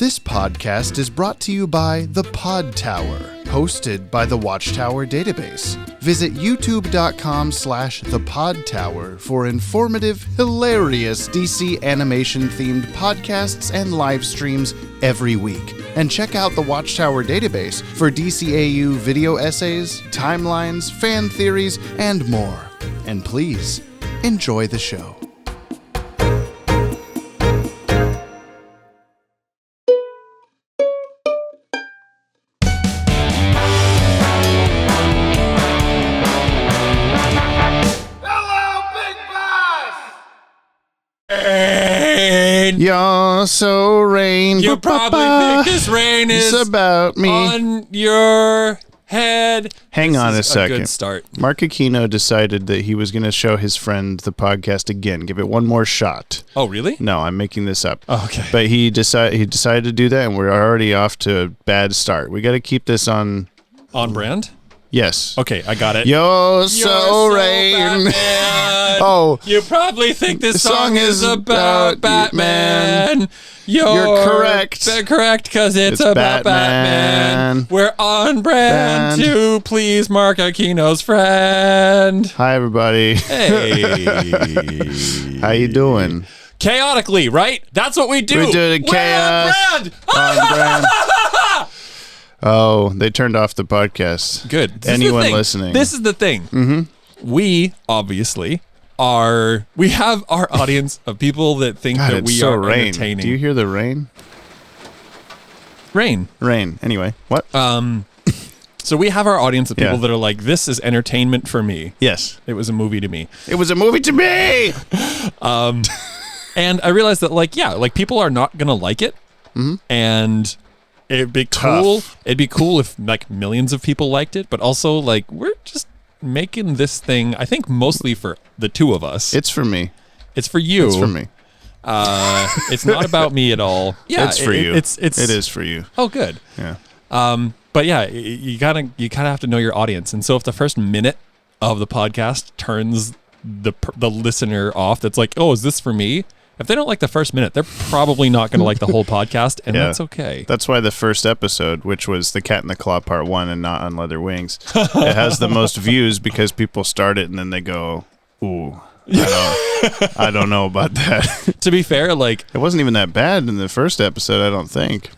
This podcast is brought to you by the Podtower, hosted by the Watchtower database. Visit youtube.com/thepodtower for informative, hilarious DC animation-themed podcasts and live streams every week. And check out the Watchtower database for DCAU video essays, timelines, fan theories, and more. And please, enjoy the show. You're so rain. You probably think this rain is about me. On your head. Hang on a second. Good start. Mark Aquino decided that he was going to show his friend the podcast again. Give it one more shot. Oh, really? No, I'm making this up. Oh, okay. But he decided to do that, and we're already off to a bad start. We got to keep this on brand. Yes. Okay, I got it. You're so rain. Batman. Oh, you probably think this song is about Batman. You're correct. Correct, because it's about Batman. We're on brand to please Mark Aquino's friend. Hi, everybody. Hey. How you doing? Chaotically, right? That's what we do. We do it in chaos. On brand. Oh, they turned off the podcast. Good. Anyone listening? This is the thing. Mm-hmm. We obviously we have our audience of people that think that we are entertaining. Do you hear the rain? Rain. Anyway, what? So we have our audience of people that are like, this is entertainment for me. Yes. It was a movie to me. It was a movie to me! And I realized that, people are not going to like it. Mm-hmm. And it'd be cool. It'd be cool if millions of people liked it, but also we're just making this thing, I think mostly for the two of us. It's for me. It's for you. It's for me. It's not about me at all. Yeah, it's for you. It is for you. Oh, good. Yeah. But yeah, you gotta have to know your audience, and so if the first minute of the podcast turns the listener off, that's like, oh, is this for me? If they don't like the first minute, they're probably not going to like the whole podcast, and that's okay. That's why the first episode, which was The Cat in the Claw Part 1 and not on Leather Wings, it has the most views because people start it and then they go, ooh, I don't know about that. To be fair, it wasn't even that bad in the first episode, I don't think.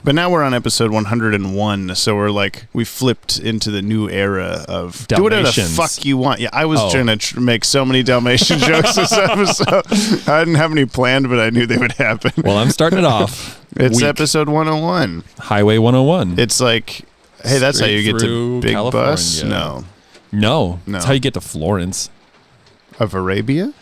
But now we're on episode 101, so we flipped into the new era of Dalmatians. Do whatever the fuck you want. Yeah, I was trying to make so many Dalmatian jokes this episode. I didn't have any planned, but I knew they would happen. Well, I'm starting it off. It's episode 101. Highway 101. It's hey, that's how you get to Big California. Bus? No. That's how you get to Florence. Of Arabia?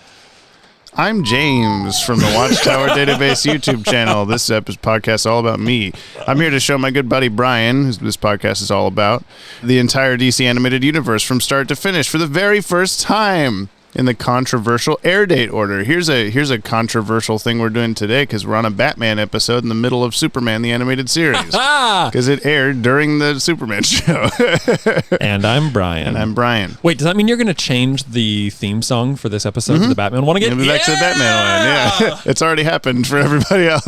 I'm James from the Watchtower Database YouTube channel. This podcast is all about me. I'm here to show my good buddy Brian, who this podcast is all about, the entire DC animated universe from start to finish for the very first time in the controversial air date order. Here's a controversial thing we're doing today because we're on a Batman episode in the middle of Superman the Animated Series because it aired during the Superman show. And I'm Brian. Wait, does that mean you're going to change the theme song for this episode to the Batman one again? Back to the Batman one, yeah. It's already happened for everybody else.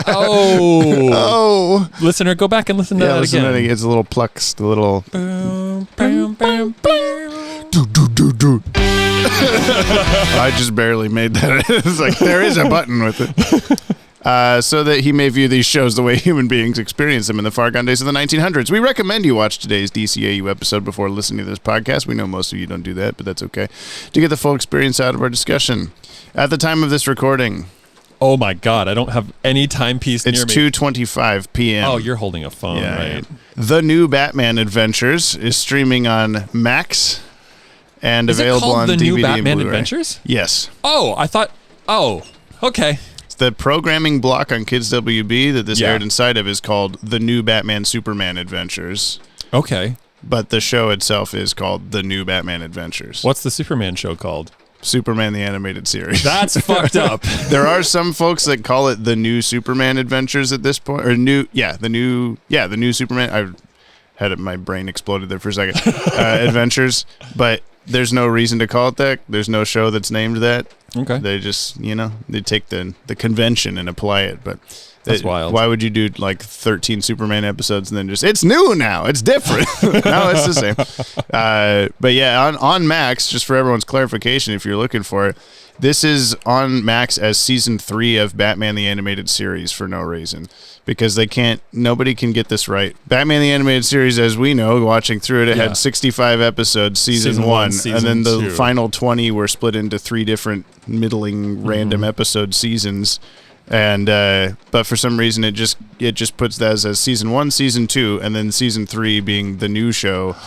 Oh. Listener, go back and listen to that again. It's a little plucks, the little... I just barely made that. It's there is a button with it. So that he may view these shows the way human beings experienced them in the far gone days of the 1900s. We recommend you watch today's DCAU episode before listening to this podcast. We know most of you don't do that, but that's okay. To get the full experience out of our discussion. At the time of this recording... Oh my God, I don't have any timepiece near me. It's 2:25 p.m. Oh, you're holding a phone, right? The New Batman Adventures is streaming on Max... and is available on DVD the New and Batman Blu-ray. Adventures? Yes. Oh, I thought... Oh, okay. The programming block on Kids WB that this aired inside of is called The New Batman Superman Adventures. Okay. But the show itself is called The New Batman Adventures. What's the Superman show called? Superman the Animated Series. That's fucked up. There are some folks that call it The New Superman Adventures at this point. Or the new Superman. I had my brain exploded there for a second. Adventures. But there's no reason to call it that. There's no show that's named that. Okay. They just, they take the convention and apply it. But that's wild. Why would you do like 13 Superman episodes and then just, it's new now, it's different? No, it's the same. But yeah, on Max, just for everyone's clarification, if you're looking for it, this is on Max as season 3 of Batman the Animated Series for no reason. Because nobody can get this right. Batman the Animated Series, as we know, watching through it, had 65 episodes, season 1. And then the final 20 were split into 3 different middling random episode seasons. And but for some reason it just puts that as season 1, season 2, and then season 3 being the new show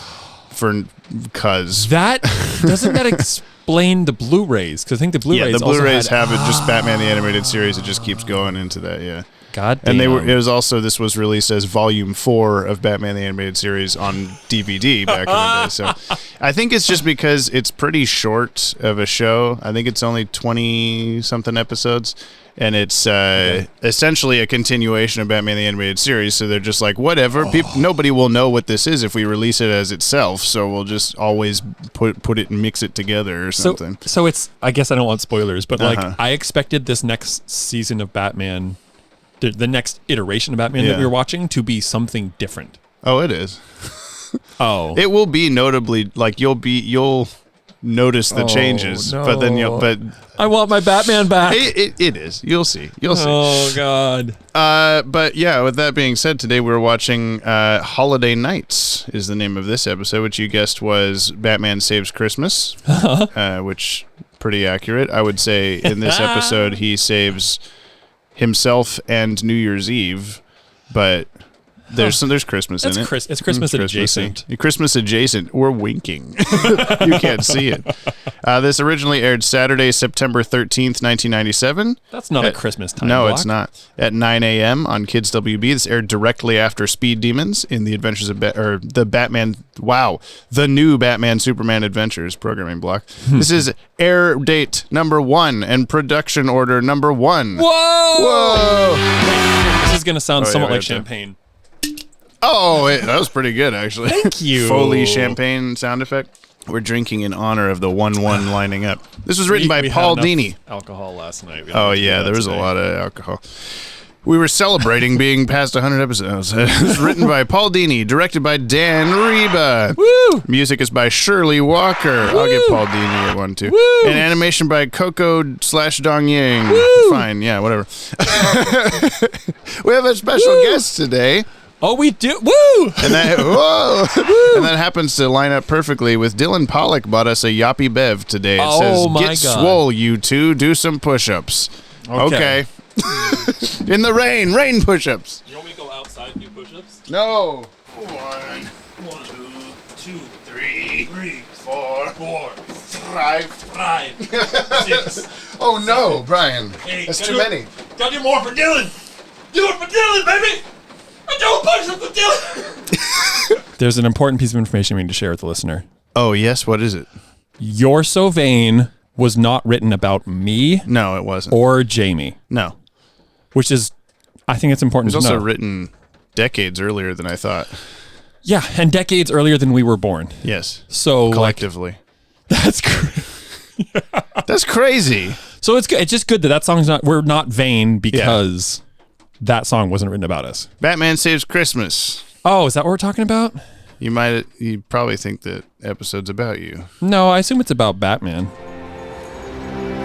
that doesn't that explain the Blu-rays? Because I think the Blu-rays the Blu-rays have it just Batman the Animated Series. It just keeps going into that. Yeah. God damn. And this was released as volume 4 of Batman the Animated Series on DVD back in the day. So I think it's just because it's pretty short of a show. I think it's only 20 something episodes, and it's essentially a continuation of Batman the Animated Series. So they're just like, whatever, nobody will know what this is if we release it as itself. So we'll just always put it and mix it together or something. So it's, I guess I don't want spoilers, but I expected this next season of Batman, the next iteration of Batman that we were watching, to be something different. Oh, it is. Oh, it will be notably like you'll notice the changes, no. but then I want my Batman back. It is. You'll see. Oh God. But yeah, with that being said, today we're watching Holiday Nights is the name of this episode, which you guessed was Batman Saves Christmas, which pretty accurate. I would say in this episode he saves himself and New Year's Eve, but there's Christmas in it. It's Christmas adjacent. Christmas adjacent. We're winking. You can't see it. This originally aired Saturday, September 13th, 1997. That's not a Christmas time No, block. it's not. At 9 a.m. on Kids WB. This aired directly after Speed Demons in the Adventures of the new Batman Superman Adventures programming block. This is air date number 1 and production order number 1. Whoa! This is going to sound somewhat like champagne. That was pretty good, actually. Thank you. Foley champagne sound effect. We're drinking in honor of the 1-1 lining up. This was written by Paul Dini. Alcohol last night. There was a lot of alcohol. We were celebrating being past 100 episodes. It was written by Paul Dini, directed by Dan Reba. Woo! Music is by Shirley Walker. Woo! I'll give Paul Dini a 1 too. Woo! And animation by Coco/Dong Yang. Woo! Fine, yeah, whatever. We have a special guest today. Oh, we do. Woo! And that happens to line up perfectly with Dylan Pollack bought us a Yoppie Bev today. It says, "Get swole, you two. Do some push-ups." Okay. In the rain push-ups. You want me to go outside and do push-ups? No. 1, 2, 3, 4, 5, 6. Oh no, Brian. Hey, that's too many. Gotta do more for Dylan. Do it for Dylan, baby. There's an important piece of information we need to share with the listener. Oh, yes? What is it? You're So Vain was not written about me. No, it wasn't. Or Jamie. No. Which is, I think it's important to know. It was also written decades earlier than I thought. Yeah, and decades earlier than we were born. Yes. So collectively. That's crazy. That's crazy. So it's good. It's just good that song's we're not vain because... Yeah. That song wasn't written about us. Batman Saves Christmas. Oh, is that what we're talking about? You probably think that episode's about you. No, I assume it's about Batman.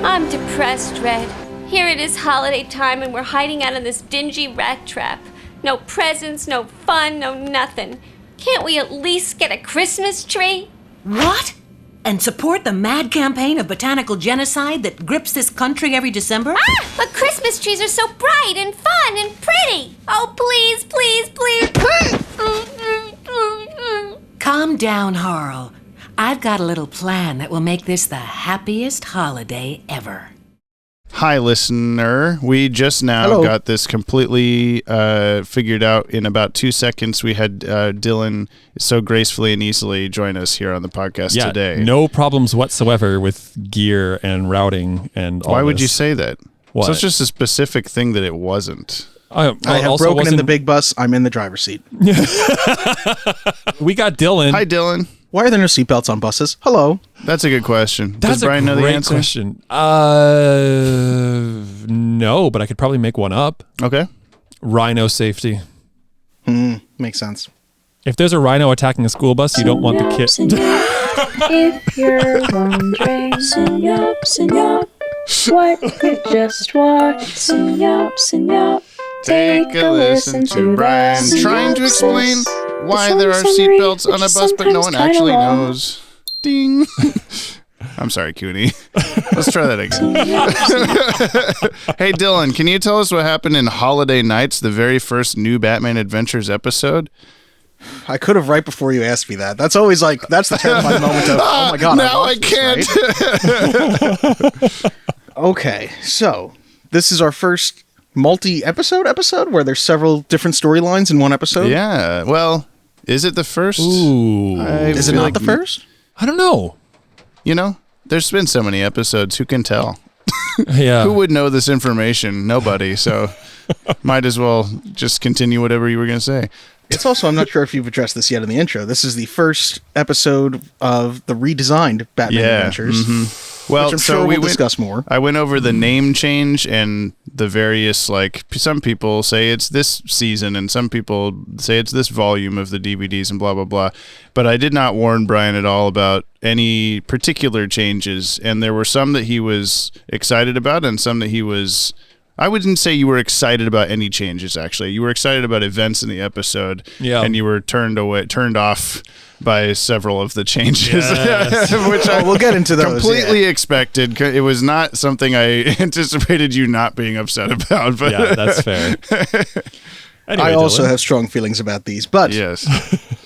I'm depressed, Red. Here it is holiday time and we're hiding out in this dingy rat trap. No presents, no fun, no nothing. Can't we at least get a Christmas tree? What? And support the mad campaign of botanical genocide that grips this country every December? But Christmas trees are so bright and fun and pretty. Oh, please, please, please. Calm down, Harl. I've got a little plan that will make this the happiest holiday ever. Hi, listener. We just now got this completely figured out in about 2 seconds. We had Dylan so gracefully and easily join us here on the podcast today. No problems whatsoever with gear and routing and all Why would you say that? What? So it's just a specific thing that it wasn't. I have broken in the big bus. I'm in the driver's seat. We got Dylan. Hi, Dylan. Why are there no seatbelts on buses? Hello. That's a good question. That's Does Brian a know the great answer? question. No, but I could probably make one up. Okay. Rhino safety. Makes sense. If there's a rhino attacking a school bus, you don't want the kid. If you're wondering, Synyop, what you just watched, Synyop. Take a listen to Brian trying to explain why there are seatbelts on a bus, but no one actually knows. Ding. I'm sorry, Cooney. Let's try that again. Hey, Dylan, can you tell us what happened in Holiday Nights, the very first New Batman Adventures episode? I could have right before you asked me that. That's always like, that's the terrifying moment of, oh my God. Now I watched this, can't. right? Okay, so this is our first multi-episode where there's several different storylines in one episode. Yeah. Well, is it the first? Ooh. Is it not the first? I don't know. You know, there's been so many episodes. Who can tell? Yeah. Who would know this information? Nobody. So might as well just continue whatever you were going to say. It's also, I'm not sure if you've addressed this yet in the intro. This is the first episode of the redesigned Batman Adventures. Well, which I'm so sure we we'll discuss more. I went over the name change and the various, like, some people say it's this season and some people say it's this volume of the DVDs and blah, blah, blah. But I did not warn Brian at all about any particular changes. And there were some that he was excited about and some that he was... I wouldn't say you were excited about any changes, actually. You were excited about events in the episode, and you were turned off by several of the changes, which we'll get into those. Completely expected. It was not something I anticipated you not being upset about. But yeah, that's fair. Anyway, I also Dylan. have strong feelings about these, but yes.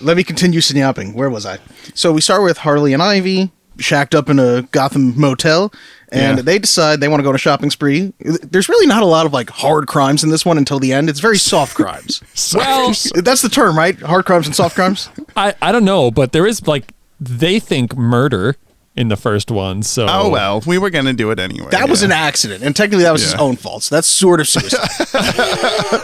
Let me continue synoping. Where was I? So we start with Harley and Ivy, shacked up in a Gotham motel, and they decide they want to go on a shopping spree. There's really not a lot of like hard crimes in this one until the end. It's very soft crimes. Well, that's the term, right? Hard crimes and soft crimes? I don't know, but there is like, they think murder in the first one, so... Oh, well, we were going to do it anyway. That was an accident, and technically that was his own fault, so that's sort of suicide.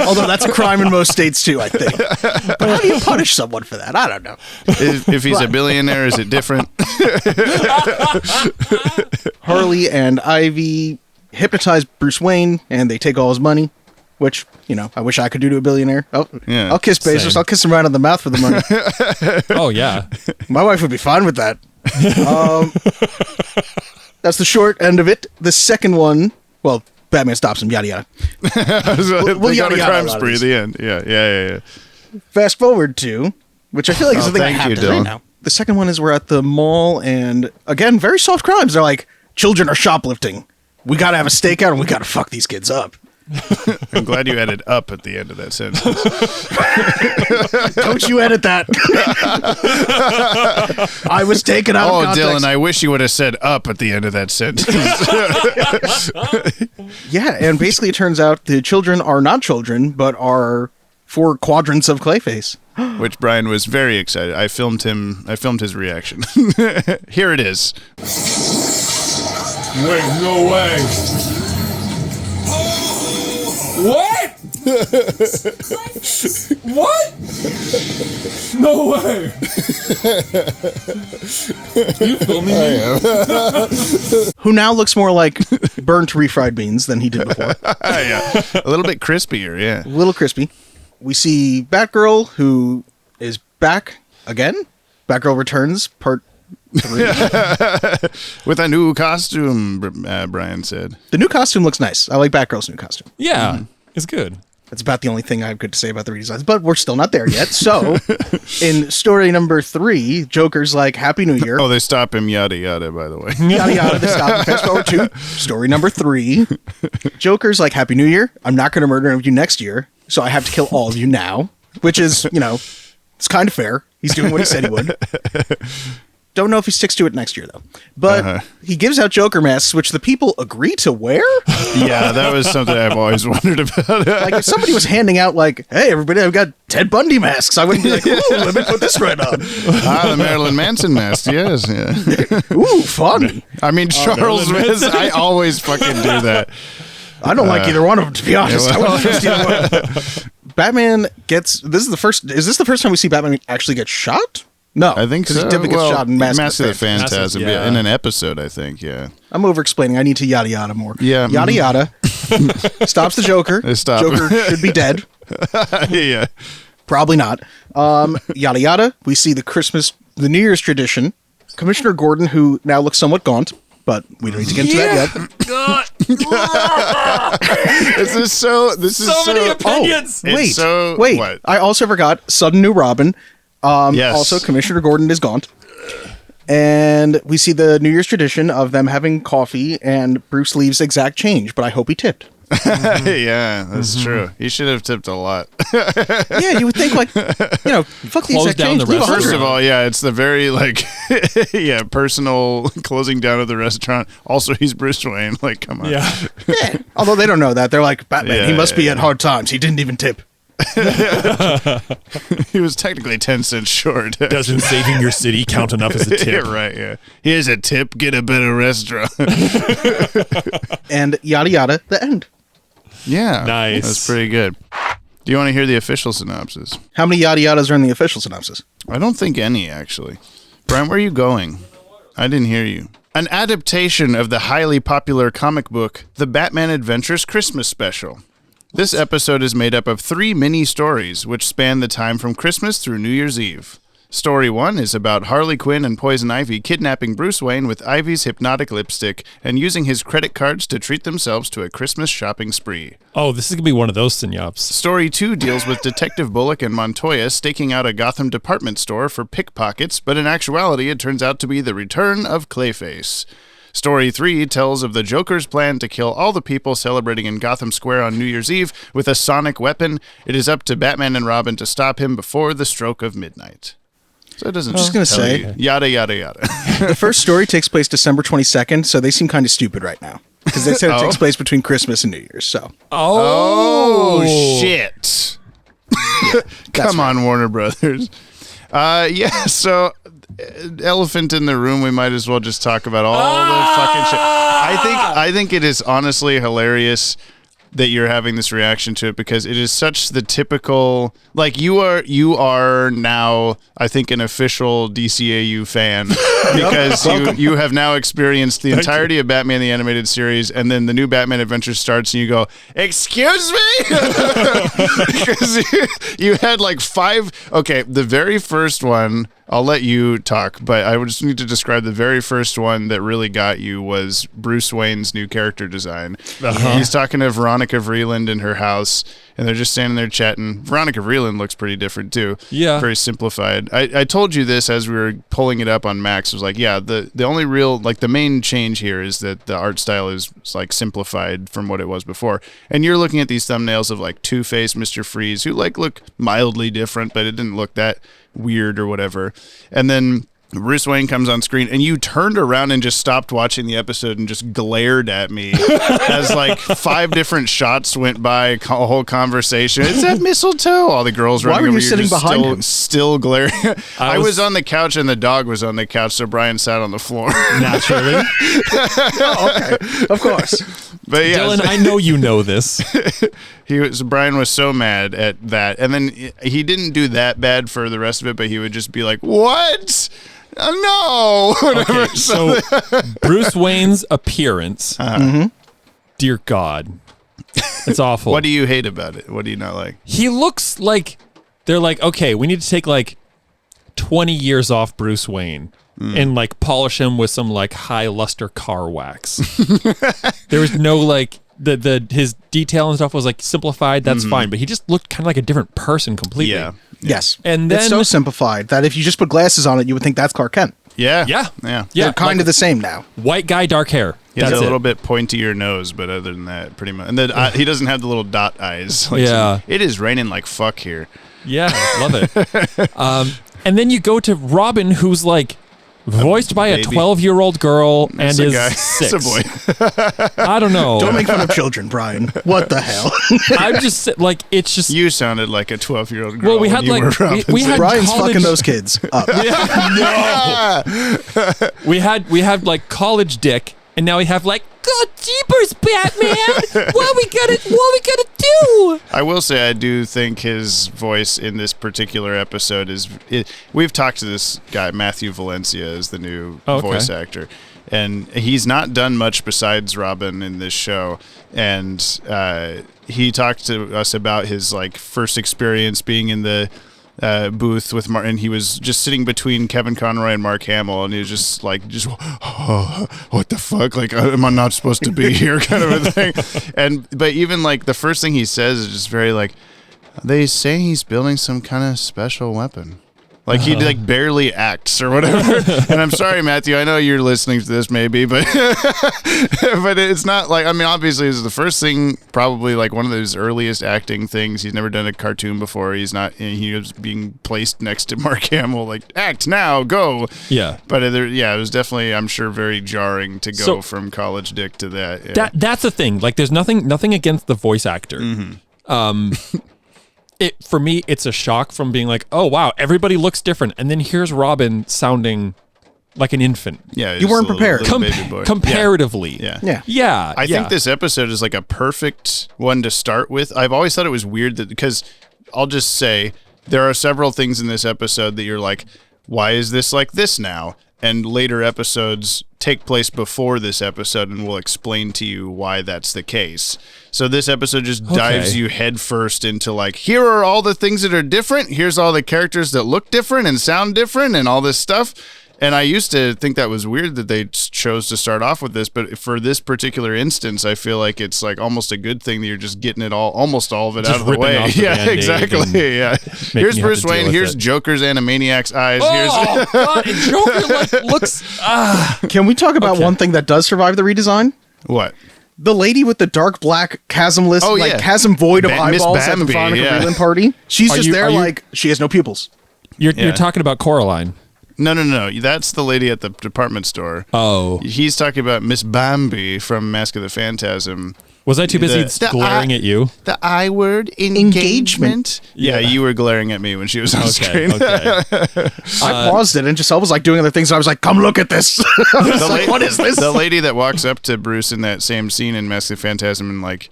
Although that's a crime in most states too, I think. But how do you punish someone for that? I don't know. If he's a billionaire, is it different? Harley and Ivy hypnotize Bruce Wayne, and they take all his money, which, you know, I wish I could do to a billionaire. Oh, yeah. I'll kiss Bezos. Same. I'll kiss him right on the mouth for the money. Oh, yeah. My wife would be fine with that. That's the short end of it. The second one, well, Batman stops him, yada yada. They got a crime spree at the end. Yeah. Fast forward to, which I feel like is the thing I thank have you, to say Dylan. now. The second one is we're at the mall, and again, very soft crimes. They're like, children are shoplifting. We gotta have a stakeout, and we gotta fuck these kids up. I'm glad you added up at the end of that sentence. Don't you edit that. I was taken out of context. Dylan, I wish you would have said up at the end of that sentence. Yeah, and basically it turns out the children are not children, but are 4 quadrants of Clayface. Which Brian was very excited. I filmed his reaction. Here it is. Wait, no way. What? What? No way. You filming me? Who now looks more like burnt refried beans than he did before. Yeah. A little bit crispier, yeah. A little crispy. We see Batgirl, who is back again. Batgirl Returns, part 3. With a new costume, Brian said. The new costume looks nice. I like Batgirl's new costume. Yeah, it's good. That's about the only thing I have good to say about the redesigns, but we're still not there yet. So, in story number 3, Joker's like, Happy New Year. Oh, they stop him, yada, yada, by the way. Yada yada, they stop and fast forward to story number 3. Joker's like, Happy New Year. I'm not going to murder any of you next year, so I have to kill all of you now. Which is, you know, it's kind of fair. He's doing what he said he would. Don't know if he sticks to it next year, though. But he gives out Joker masks, which the people agree to wear? Yeah, that was something I've always wondered about. Like, if somebody was handing out, like, hey, everybody, I've got Ted Bundy masks, I wouldn't be like, ooh, let me put this right on. The Marilyn Manson mask, yes. Yeah. Ooh, fun. I mean, Charles Manson, I always fucking do that. I don't like either one of them, to be honest. Yeah, well. I wouldn't trust either one. Batman gets, is this the first time we see Batman actually get shot? No, I think so. Because Diva gets shot in Mask of the Phantasm. Phantasm, Yeah. yeah. In an episode, I think. Yeah. I'm over-explaining. I need to yada yada more. Yeah, Yada yada. Stops the Joker. They stop. Joker should be dead. Yeah. Probably not. Yada yada. We see the New Year's tradition. Commissioner Gordon, who now looks somewhat gaunt, but we don't need to get into that yet. This is so many opinions. It's so- Wait. what? I also forgot sudden new Robin. Yes. Also, Commissioner Gordon is gaunt. And we see the New Year's tradition of them having coffee, and Bruce leaves exact change, but I hope he tipped. Yeah, that's true. He should have tipped a lot. Yeah, you would think, like, fuck the Close exact down change. the leave restaurant. 100. First of all, yeah, it's the very personal closing down of the restaurant. Also, he's Bruce Wayne. Like, come on. Yeah. Yeah. Although they don't know that. They're like, Batman, Yeah, he must be yeah. at hard times. He didn't even tip. He was technically 10 cents short. Doesn't saving your city count enough as a tip? Yeah, right, yeah. Here's a tip, get a better restaurant. And yada yada, the end. Yeah. Nice. That's pretty good. Do you want to hear the official synopsis? How many yada yadas are in the official synopsis? I don't think any, actually. Brian, where are you going? I didn't hear you. An adaptation of the highly popular comic book, The Batman Adventures Christmas Special. This episode is made up of 3 mini-stories, which span the time from Christmas through New Year's Eve. Story 1 is about Harley Quinn and Poison Ivy kidnapping Bruce Wayne with Ivy's hypnotic lipstick and using his credit cards to treat themselves to a Christmas shopping spree. Oh, this is going to be one of those synyops. Story 2 deals with Detective Bullock and Montoya staking out a Gotham department store for pickpockets, but in actuality it turns out to be the return of Clayface. Story 3 tells of the Joker's plan to kill all the people celebrating in Gotham Square on New Year's Eve with a sonic weapon. It is up to Batman and Robin to stop him before the stroke of midnight. So it doesn't just gonna tell say- you. Yada, yada, yada. The first story takes place December 22nd, so they seem kind of stupid right now. Because they said it takes place between Christmas and New Year's, so. Oh, shit. Come on, Warner Brothers. So elephant in the room, we might as well just talk about all the fucking shit. I think it is honestly hilarious that you're having this reaction to it, because it is such the typical, like, you are now, I think, an official DCAU fan, because you have now experienced the entirety of Batman the Animated Series, and then the new Batman Adventure starts and you go, excuse me? Because you had like 5, okay, the very first one, I'll let you talk, but I would just need to describe the very first one that really got you was Bruce Wayne's new character design. He's talking to Veronica Vreeland in her house, and they're just standing there chatting. Veronica Vreeland looks pretty different too. Yeah. Very simplified. I told you this as we were pulling it up on Max. It was like, yeah, the only real, like, the main change here is that the art style is like simplified from what it was before. And you're looking at these thumbnails of like Two-Face, Mr. Freeze, who like look mildly different, but it didn't look that weird or whatever. And then Bruce Wayne comes on screen, and you turned around and just stopped watching the episode and just glared at me as like 5 different shots went by, a whole conversation. Is that mistletoe? All the girls running Why were over you sitting just behind still, him? still glaring. I was was on the couch and the dog was on the couch, so Brian sat on the floor. Naturally. Of course. But yeah, Dylan, I know you know this. Brian was so mad at that, and then he didn't do that bad for the rest of it, but he would just be like, "What? No!" Whatever. Okay, so Bruce Wayne's appearance. Dear God. It's awful. What do you hate about it? What do you not like? He looks like they're like, okay, we need to take like 20 years off Bruce Wayne and like polish him with some like high luster car wax. There was no like his detail and stuff was like simplified. That's fine, but he just looked kind of like a different person completely. Yeah. Yes. And it's then- so simplified that if you just put glasses on it, you would think that's Clark Kent. Yeah. Yeah. Yeah. Yeah. They're kind of the same now. White guy, dark hair. He has That's a little it. bit pointier nose, but other than that, pretty much. And then he doesn't have the little dot eyes. Like Yeah. it is raining like fuck here. Yeah, love it. And then you go to Robin, who's like voiced by a baby. 12-year-old girl and It's a is guy. 6. It's a boy. I don't know. Don't make fun of children, Brian. What the hell? I'm just like, it's just. You sounded like a 12-year-old girl. Well, we when had you like were Robin. we had Brian's college, fucking those kids up. we had like college dick, and now we have like, God jeepers, Batman! what we gonna do? I will say I do think his voice in this particular episode we've talked to this guy, Matthew Valencia is the new voice actor. And he's not done much besides Robin in this show. And he talked to us about his like first experience being in the booth with Mark, and he was just sitting between Kevin Conroy and Mark Hamill, and he was just what the fuck? Like, am I not supposed to be here? Kind of a thing. But even like the first thing he says is just very like, they say he's building some kind of special weapon. Like he like barely acts or whatever. And I'm sorry, Matthew, I know you're listening to this maybe, but but it's not like, I mean, obviously this is the first thing, probably like one of those earliest acting things. He's never done a cartoon before. He was being placed next to Mark Hamill, like, act now, go. Yeah. But it was definitely, I'm sure, very jarring to go from college dick to that. Yeah. That's the thing. Like there's nothing against the voice actor. Mm-hmm. For me, it's a shock from being like, oh, wow, everybody looks different. And then here's Robin sounding like an infant. Yeah. You weren't prepared. Little baby boy. Comparatively. Yeah. I think this episode is like a perfect one to start with. I've always thought it was weird because I'll just say there are several things in this episode that you're like, why is this like this now? And later episodes take place before this episode, and we'll explain to you why that's the case. So this episode just dives you headfirst into like, here are all the things that are different. Here's all the characters that look different and sound different and all this stuff. And I used to think that was weird that they chose to start off with this, but for this particular instance, I feel like it's like almost a good thing that you're just getting it almost all of it just out of the way. Yeah, exactly. Yeah. Here's Bruce Wayne. Here's Joker's Animaniac's eyes. Oh, God, and Joker looks... Can we talk about one thing that does survive the redesign? What? The lady with the dark black chasmless, chasm void of eyeballs at the Veronica Freeland party. She's she has no pupils. You're talking about Coraline. No. That's the lady at the department store. Oh. He's talking about Miss Bambi from Mask of the Phantasm. Was I too busy glaring at you? The I word, engagement. Yeah, you were glaring at me when she was on screen. Okay. I paused it, and Giselle was like doing other things. And I was like, come look at this. What is this? The lady that walks up to Bruce in that same scene in Mask of the Phantasm and like,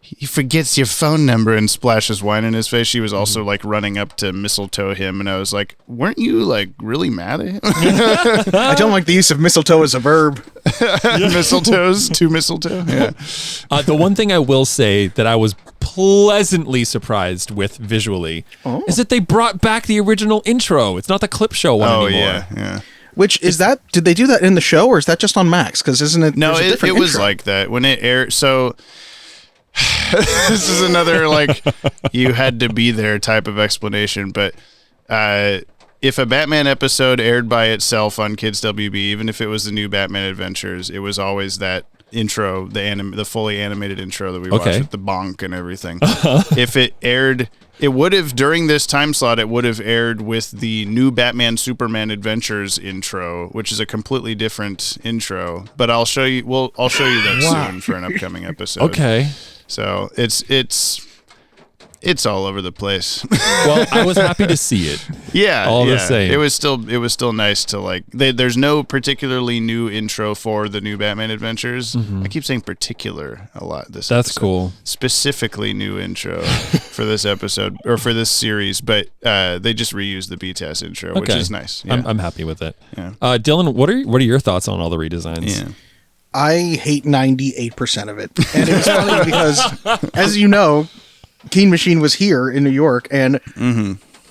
he forgets your phone number and splashes wine in his face. She was also like running up to mistletoe him, and I was like, weren't you like really mad at him? I don't like the use of mistletoe as a verb. Mistletoes to mistletoe. Yeah. The one thing I will say that I was pleasantly surprised with visually is that they brought back the original intro. It's not the clip show one anymore. Yeah. Which is that? Did they do that in the show, or is that just on Max? Because isn't it? No, it was like that when it aired. So. This is another like you had to be there type of explanation, but if a Batman episode aired by itself on Kids WB, even if it was the new Batman Adventures, it was always that intro, the fully animated intro that we watched with the bonk and everything. If it aired, it would have during this time slot. It would have aired with the new Batman Superman Adventures intro, which is a completely different intro. But I'll show you. I'll show you that soon for an upcoming episode. Okay. So it's all over the place. Well, I was happy to see it. Yeah, the same. It was still nice to like. There's no particularly new intro for the new Batman Adventures. I keep saying particular a lot. That's cool. Specifically new intro for this episode or for this series, but they just reused the BTAS intro, which is nice. Yeah. I'm happy with it. Yeah. Dylan, what are your thoughts on all the redesigns? Yeah. I hate 98% of it. And it's funny because, as you know, Keen Machine was here in New York, and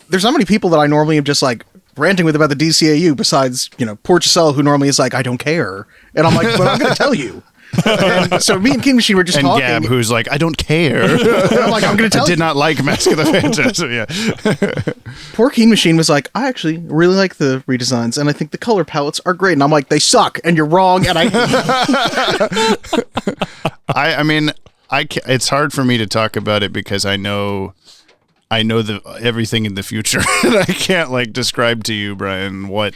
there's not many people that I normally am just like ranting with about the DCAU besides, poor Giselle, who normally is like, I don't care. And I'm like, but I'm going to tell you. And so me and Keen Machine were just talking. And Gab, who's like, I don't care. And I'm like, I'm going to tell you. I did not like Mask of the Phantasm. Yeah. Poor Keen Machine was like, I actually really like the redesigns, and I think the color palettes are great. And I'm like, they suck, and you're wrong, and I mean, it's hard for me to talk about it because I know everything in the future, and I can't like describe to you, Brian, what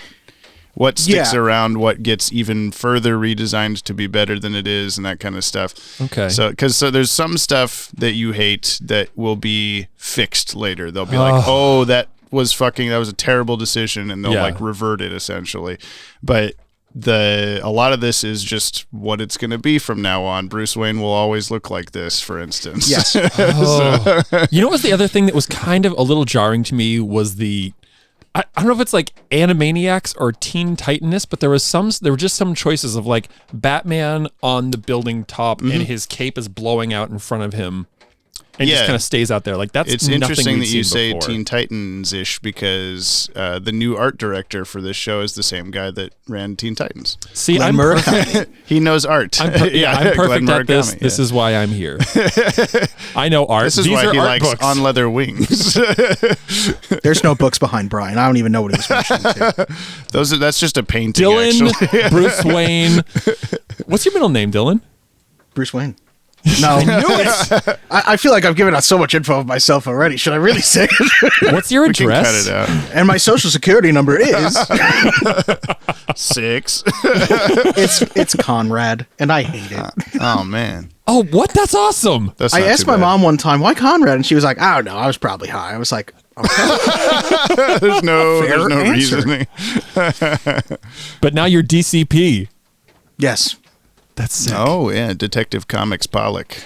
sticks around, what gets even further redesigned to be better than it is, and that kind of stuff. Okay. So there's some stuff that you hate that will be fixed later. They'll be like, that was a terrible decision, and they'll like revert it essentially. But a lot of this is just what it's going to be from now on. Bruce Wayne will always look like this, for instance. Yes. You know what was the other thing that was kind of a little jarring to me was I don't know if it's like Animaniacs or Teen Titans, but there were just some choices of like Batman on the building top and his cape is blowing out in front of him. And just kind of stays out there. Like it's nothing interesting we'd that you seen say before. Teen Titans-ish because the new art director for this show is the same guy that ran Teen Titans. See, Glenn I'm Murakami. perfect. He knows art. I'm perfect Glenn at this. Murakami, This is why I'm here. I know art. This is These why are he art likes books. On Leather Wings. There's no books behind Brian. I don't even know what he was mentioning to. That's just a painting. Dylan, actually. Bruce Wayne. What's your middle name, Dylan? Bruce Wayne. No. I feel like I've given out so much info of myself already. Should I really say it? What's your We can address? cut it out. And my social security number is 6. it's Conrad, and I hate it. Oh man, Oh, what? That's awesome. that's. I not asked too my bad. mom one time, why Conrad? And she was like, I don't know. I was probably high. I was like, okay. There's no Fair answer. reasoning. But now you're DCP. Yes. That's sick. Oh yeah, Detective Comics Pollack.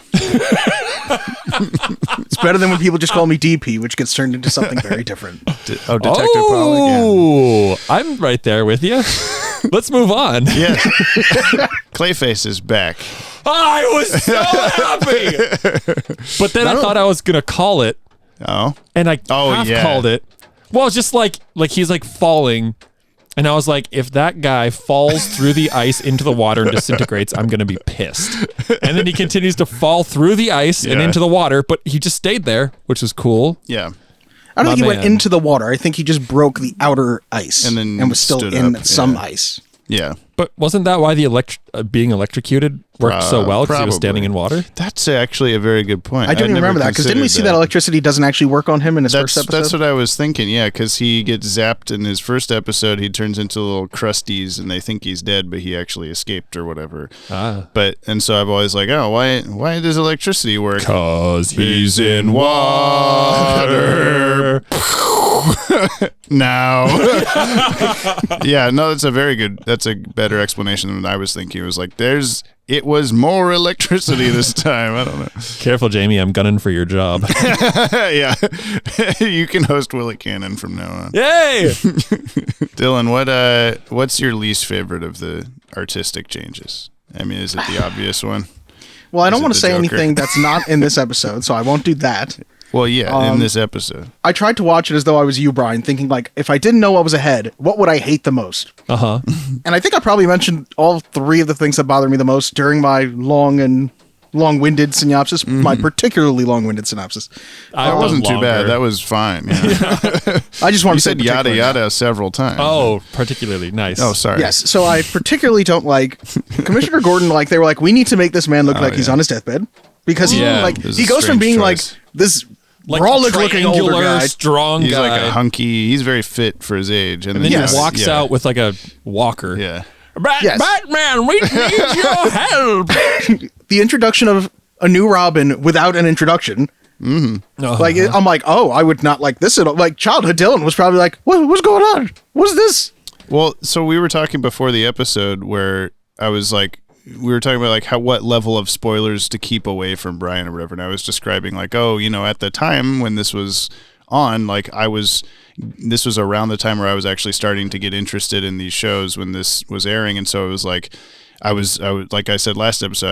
It's better than when people just call me DP, which gets turned into something very different. Detective Pollack. Oh, I'm right there with you. Let's move on. Yeah. Clayface is back. I was so happy. But then I thought I was going to call it, Oh. and I Oh, half yeah. called it. Well, it's just like he's like falling. And I was like, if that guy falls through the ice into the water and disintegrates, I'm going to be pissed. And then he continues to fall through the ice and Yeah. into the water, but he just stayed there, which was cool. Yeah. I don't My think he went man. into the water. I think he just broke the outer ice And then was still stood in up, some yeah. ice. Yeah. But wasn't that why the being electrocuted worked so well because he was Probably. standing in water? That's actually a very good point. I don't I'd even never remember that because didn't we see considered that electricity doesn't actually work on him in his first episode? That's what I was thinking. Yeah, because he gets zapped in his first episode. He turns into little crusties, and they think he's dead, but he actually escaped or whatever. And so I've always like, oh, why does electricity work? Cause He's in water. Now. Yeah, no, that's a better explanation than I was thinking. It was like, it was more electricity this time. I don't know. Careful, Jamie. I'm gunning for your job. Yeah. You can host Willie Cannon from now on. Yay! Dylan, what's your least favorite of the artistic changes? I mean, is it the obvious one? Well, I don't Is it want the to say Joker? anything that's not in this episode, so I won't do that. Well, yeah, in this episode. I tried to watch it as though I was you, Brian, thinking like, if I didn't know what was ahead, what would I hate the most? Uh-huh. And I think I probably mentioned all three of the things that bother me the most during my long-winded synopsis, my particularly long-winded synopsis. That wasn't too bad. That was fine. Yeah. I just want You to say said yada particularly yada several times. Oh, particularly nice. Oh, sorry. Yes, so I particularly don't like Commissioner Gordon. Like they were like, we need to make this man look like he's yeah. on his deathbed because Yeah. This is he a goes from strange being choice. like this like brolic-looking older triangular, guy. strong He's guy. like a hunky. He's very fit for his age. and then Yes. he walks yeah. out with like a walker. Yeah. Yes. Batman, we need your help. The introduction of a new Robin without an introduction. Like I'm like, oh, I would not like this at all. Like childhood Dylan was probably like, what's going on? What's this? Well, so we were talking before the episode where I was like, we were talking about like what level of spoilers to keep away from Brian or whatever. And I was describing like, oh, at the time when this was on, like this was around the time where I was actually starting to get interested in these shows when this was airing. And so it was like, I was like I said last episode,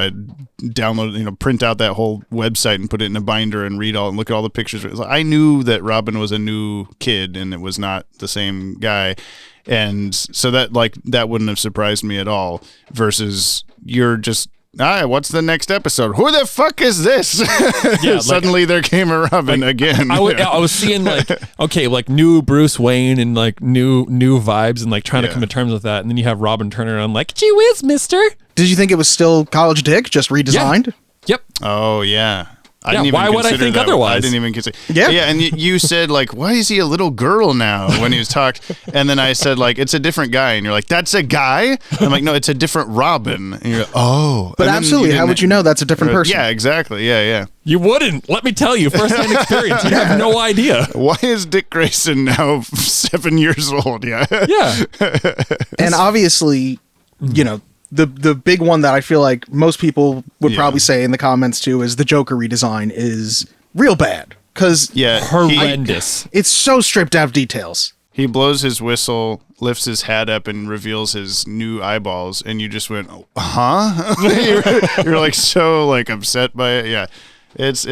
I'd download, print out that whole website and put it in a binder and read all and look at all the pictures. I knew that Robin was a new kid and it was not the same guy. And so that wouldn't have surprised me at all versus you're just, what's the next episode? Who the fuck is this? Yeah, Suddenly there came a Robin again. I was seeing like, okay, like new Bruce Wayne and like new vibes and like trying to Yeah. come to terms with that. And then you have Robin turn around like, gee whiz, mister. Did you think it was still College Dick, just redesigned? Yep. Oh, yeah. I Yeah, didn't even why would I consider think that. otherwise? I didn't even consider. Yeah. Yeah, and you said, like, why is he a little girl now when he was talking? And then I said, like, it's a different guy. And you're like, that's a guy? And I'm like, no, it's a different Robin. And you're like, oh. But And then absolutely, how didn't- would you know that's a different person? Yeah, exactly. Yeah. You wouldn't. Let me tell you, firsthand experience. You have no idea. Why is Dick Grayson now 7 years old? Yeah. Yeah. And obviously, you know, the big one that I feel like most people would probably say in the comments too is the Joker redesign is real bad. Because horrendous. It's so stripped out of details. He blows his whistle, lifts his hat up, and reveals his new eyeballs, and you just went, huh? You're like so like upset by it. Yeah, it's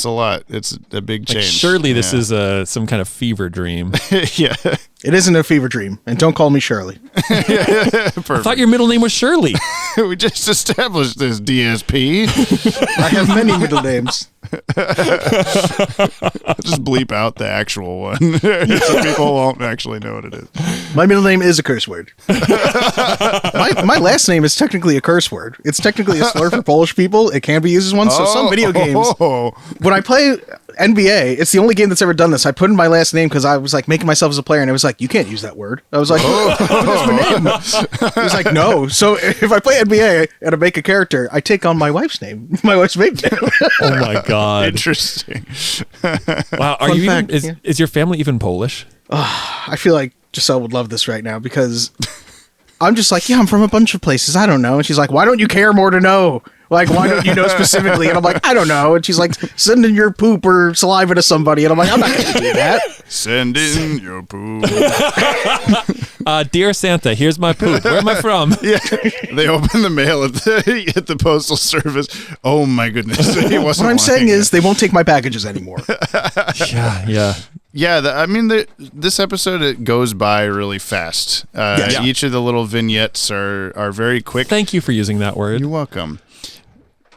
a lot. It's a big change. Surely this is some kind of fever dream. Yeah, it isn't a fever dream, and don't call me Shirley. I thought your middle name was Shirley. We just established this, DSP. I have many middle names. Just bleep out the actual one so people won't actually know what it is. My middle name is a curse word. My last name is technically a curse word. It's technically a slur for Polish people. It can be used as one. So some video games, when I play NBA, it's the only game that's ever done this. I put in my last name because I was like making myself as a player, and it was like, you can't use that word. I was like, that's my name. It was like, no. So if I play NBA and I make a character, I take on my wife's name, my wife's maiden name. Oh my god. Interesting. Wow. Are you even, is your family even Polish? I feel like Giselle would love this right now because I'm just like, yeah, I'm from a bunch of places. I don't know. And she's like, why don't you care more to know? Like, why don't you know specifically? And I'm like, I don't know. And she's like, send in your poop or saliva to somebody. And I'm like, I'm not going to do that. Send in your poop. Dear Santa, here's my poop. Where am I from? Yeah, they open the mail at the postal service. Oh my goodness. He wasn't what I'm saying is they won't take my packages anymore. Yeah. Yeah, this episode, it goes by really fast. Each of the little vignettes are very quick. Thank you for using that word. You're welcome.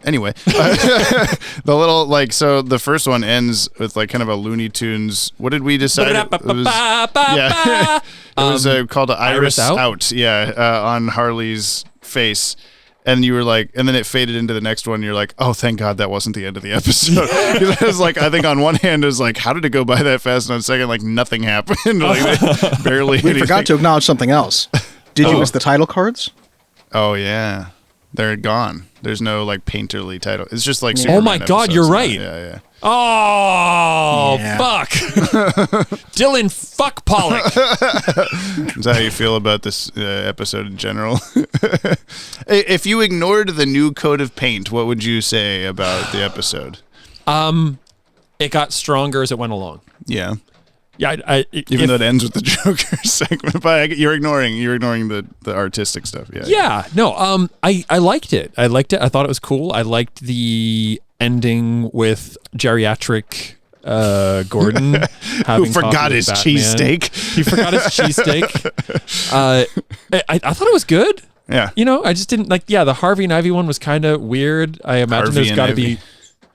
Anyway, the little, like, so the first one ends with like kind of a Looney Tunes. What did we decide? It was called Iris Out. Yeah, on Harley's face. And you were like, and then it faded into the next one. You're like, oh, thank God that wasn't the end of the episode. It was like, I think on one hand it was like, how did it go by that fast? And on the second, like nothing happened. Like, barely. We forgot to acknowledge something else. Did you miss the title cards? Oh yeah, they're gone. There's no like painterly title. It's just like Superman oh my God, episodes. you're right. Yeah. Oh fuck, Dylan, fuck Pollack. Is that how you feel about this episode in general? If you ignored the new coat of paint, what would you say about the episode? It got stronger as it went along. Yeah. Yeah, even though it ends with the Joker segment, but you're ignoring the artistic stuff. Yeah. No. I liked it. I thought it was cool. I liked the ending with geriatric Gordon who forgot his cheesesteak. He forgot his cheesesteak. I thought it was good. Yeah. You know, I just didn't like. Yeah, the Harvey and Ivy one was kind of weird. I imagine there's got to be.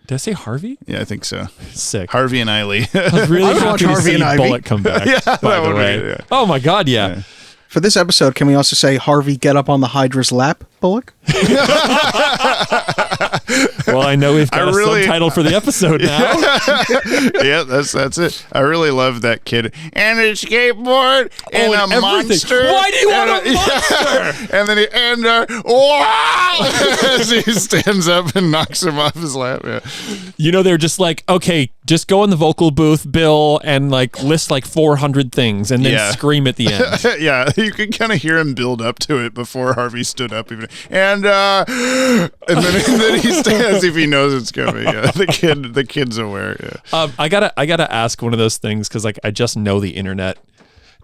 Did I say Harvey? Yeah, I think so. Sick. Harvey and Eiley. I was really happy to see Pollack come back. By the way. Yeah. Oh my God, yeah. For this episode, can we also say Harvey get up on the Hydra's lap, Pollack? Well, I know we've got a subtitle for the episode now. Yeah, that's it. I really love that kid. And a skateboard and a monster. Why do you want a monster? And then wow! As he stands up and knocks him off his lap. Yeah. You know, they're just like, okay, just go in the vocal booth, Bill, and like list like 400 things and then scream at the end. Yeah, you can kind of hear him build up to it before Harvey stood up. And then he stands if he knows it's coming. Yeah. The kid's aware. Yeah. I gotta ask one of those things because like I just know the internet.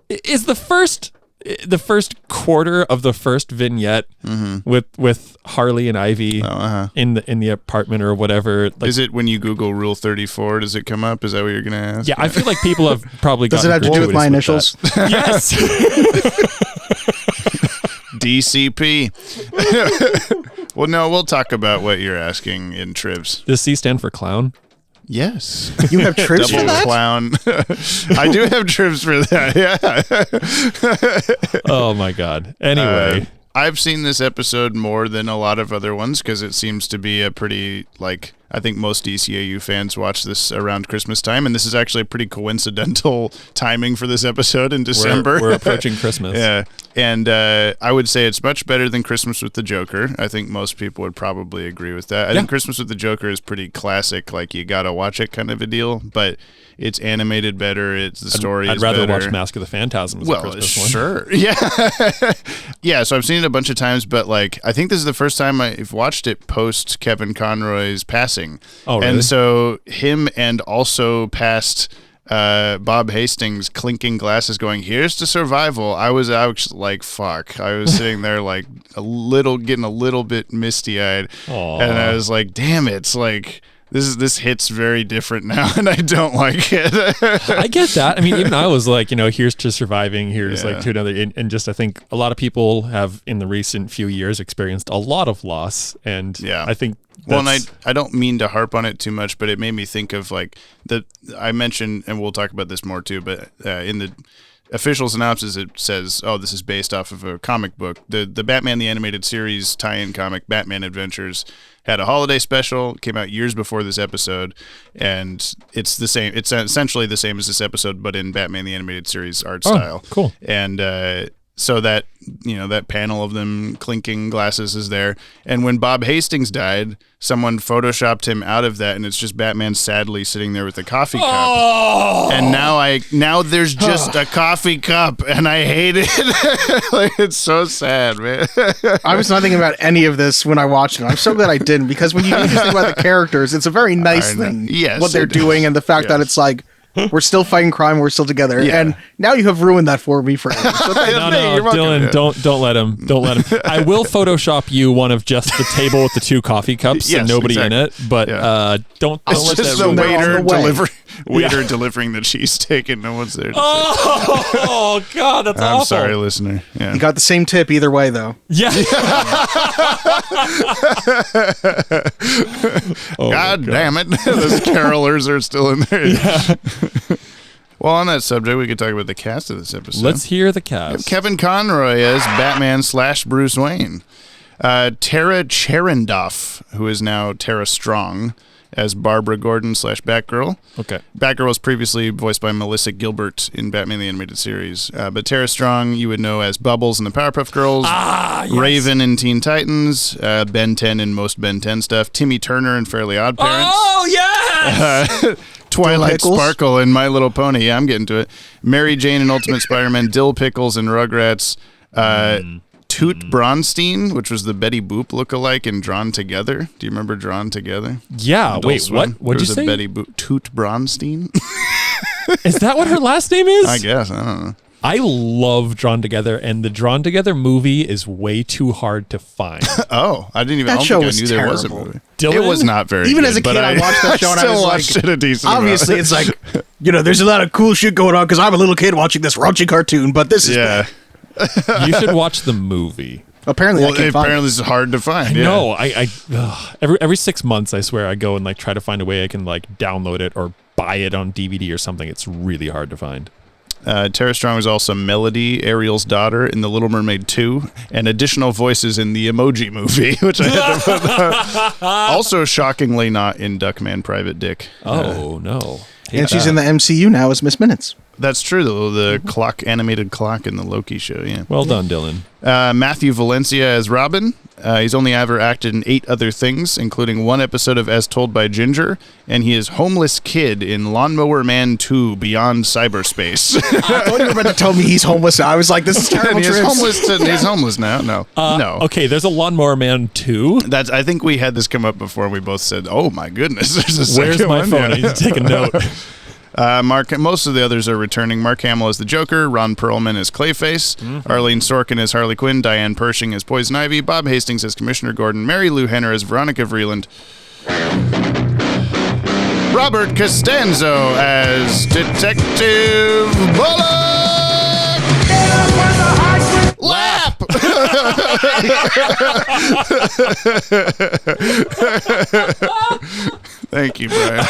Is the first quarter of the first vignette with Harley and Ivy in the apartment or whatever? Like, is it when you Google Rule 34? Does it come up? Is that what you're gonna ask? Yeah, I feel like people have probably. Does it have to do with my initials? Yes. DCP. Well, no, we'll talk about what you're asking in trivs. Does C stand for clown? Yes. You have trivs for that? Clown. I do have trivs for that. Yeah. Oh my God. Anyway, I've seen this episode more than a lot of other ones because it seems to be a pretty like I think most DCAU fans watch this around Christmas time, and this is actually a pretty coincidental timing for this episode in December. We're approaching Christmas. Yeah. And I would say it's much better than Christmas with the Joker. I think most people would probably agree with that. I think Christmas with the Joker is pretty classic, like you gotta watch it kind of a deal, but it's animated better. It's the story I'd is rather better. watch Mask of the Phantasm as a Christmas one. Sure. Yeah. Yeah, so I've seen it a bunch of times, but like I think this is the first time I've watched it post Kevin Conroy's passing. Oh, really? And so him and also past Bob Hastings clinking glasses going, here's to survival. I was out like, fuck. I was sitting there like getting a little bit misty-eyed. Aww. And I was like, damn it. It's like, this hits very different now, and I don't like it. I get that. I mean, even I was like, here's to surviving, here's like to another, and just I think a lot of people have in the recent few years experienced a lot of loss, and I think well, and I don't mean to harp on it too much, but it made me think of like I mentioned, and we'll talk about this more too, but in the official synopsis it says, oh, this is based off of a comic book. The Batman the Animated Series tie-in comic, Batman Adventures, had a holiday special, came out years before this episode, and it's the same. It's essentially the same as this episode, but in Batman the Animated Series art style. Cool. And so that that panel of them clinking glasses is there. And when Bob Hastings died, someone photoshopped him out of that, and it's just Batman sadly sitting there with a coffee cup. Oh! And now there's just a coffee cup, and I hate it. Like, it's so sad, man. I was not thinking about any of this when I watched it. I'm so glad I didn't, because when you just think about the characters, it's a very nice thing what they're doing, and the fact that it's like, we're still fighting crime, we're still together, and now you have ruined that for me forever. So No, Dylan, don't let him. Don't let him. I will Photoshop you one of just the table with the two coffee cups and nobody in it, but don't It's let just that the ruin waiter delivering the cheesesteak, and no one's there to Oh God, that's awful. I'm sorry, listener. Yeah. you got the same tip either way, though. Yeah. God damn it. Those carolers are still in there. Yeah. Well, on that subject, we could talk about the cast of this episode. Let's hear the cast. Kevin Conroy as Batman / Bruce Wayne. Tara Cherendoff, who is now Tara Strong, as Barbara Gordon / Batgirl. Okay. Batgirl was previously voiced by Melissa Gilbert in Batman the Animated Series. But Tara Strong, you would know as Bubbles in the Powerpuff Girls, Yes. Raven in Teen Titans, Ben 10 in most Ben 10 stuff, Timmy Turner in Fairly Odd Parents. Oh, yes! Twilight Pickles? Sparkle in My Little Pony. Yeah, I'm getting to it. Mary Jane in Ultimate Spider-Man, Dill Pickles in Rugrats, Toot Bronstein, which was the Betty Boop lookalike in Drawn Together. Do you remember Drawn Together? Yeah, Adult wait, Swim. what? What'd you There was say? a Betty Boop. Toot Bronstein? Is that what her last name is? I guess. I don't know. I love Drawn Together, and the Drawn Together movie is way too hard to find. Oh, I didn't even. That I don't show think I was knew there was a terrible. movie. Dylan? It was not very Even good, as a but kid, I watched that show and I still was watched like, it a decent obviously, amount. it's like, there's a lot of cool shit going on because I'm a little kid watching this raunchy cartoon, but this is Yeah. You should watch the movie. apparently I Well, can't find apparently it's hard to find. Yeah. No, every 6 months, I swear, I go and like try to find a way I can like download it or buy it on DVD or something. It's really hard to find. Tara Strong was also Melody, Ariel's daughter, in The Little Mermaid 2, and additional voices in the Emoji Movie, which I had to put on. Also, shockingly, not in Duckman Private Dick. Oh, no. And she's in the MCU now as Miss Minutes. That's true, though. The clock, animated clock in the Loki show, yeah. Well done, Dylan. Matthew Valencia as Robin. He's only ever acted in 8 other things, including 1 episode of As Told by Ginger, and he is Homeless Kid in Lawnmower Man 2 Beyond Cyberspace. I thought you were about to tell me he's homeless now. I was like, this is terrible. And he's Trips. he's homeless now. No. No. Okay, there's a Lawnmower Man 2. I think we had this come up before, and we both said, "Oh my goodness, there's a Where's second my one?" phone? I Yeah. need to take a note. Most of the others are returning. Mark Hamill as the Joker, Ron Perlman as Clayface, Arlene Sorkin as Harley Quinn, Diane Pershing as Poison Ivy, Bob Hastings as Commissioner Gordon, Mary Lou Henner as Veronica Vreeland, Robert Costanzo as Detective Pollack. Lap. Thank you, Brian.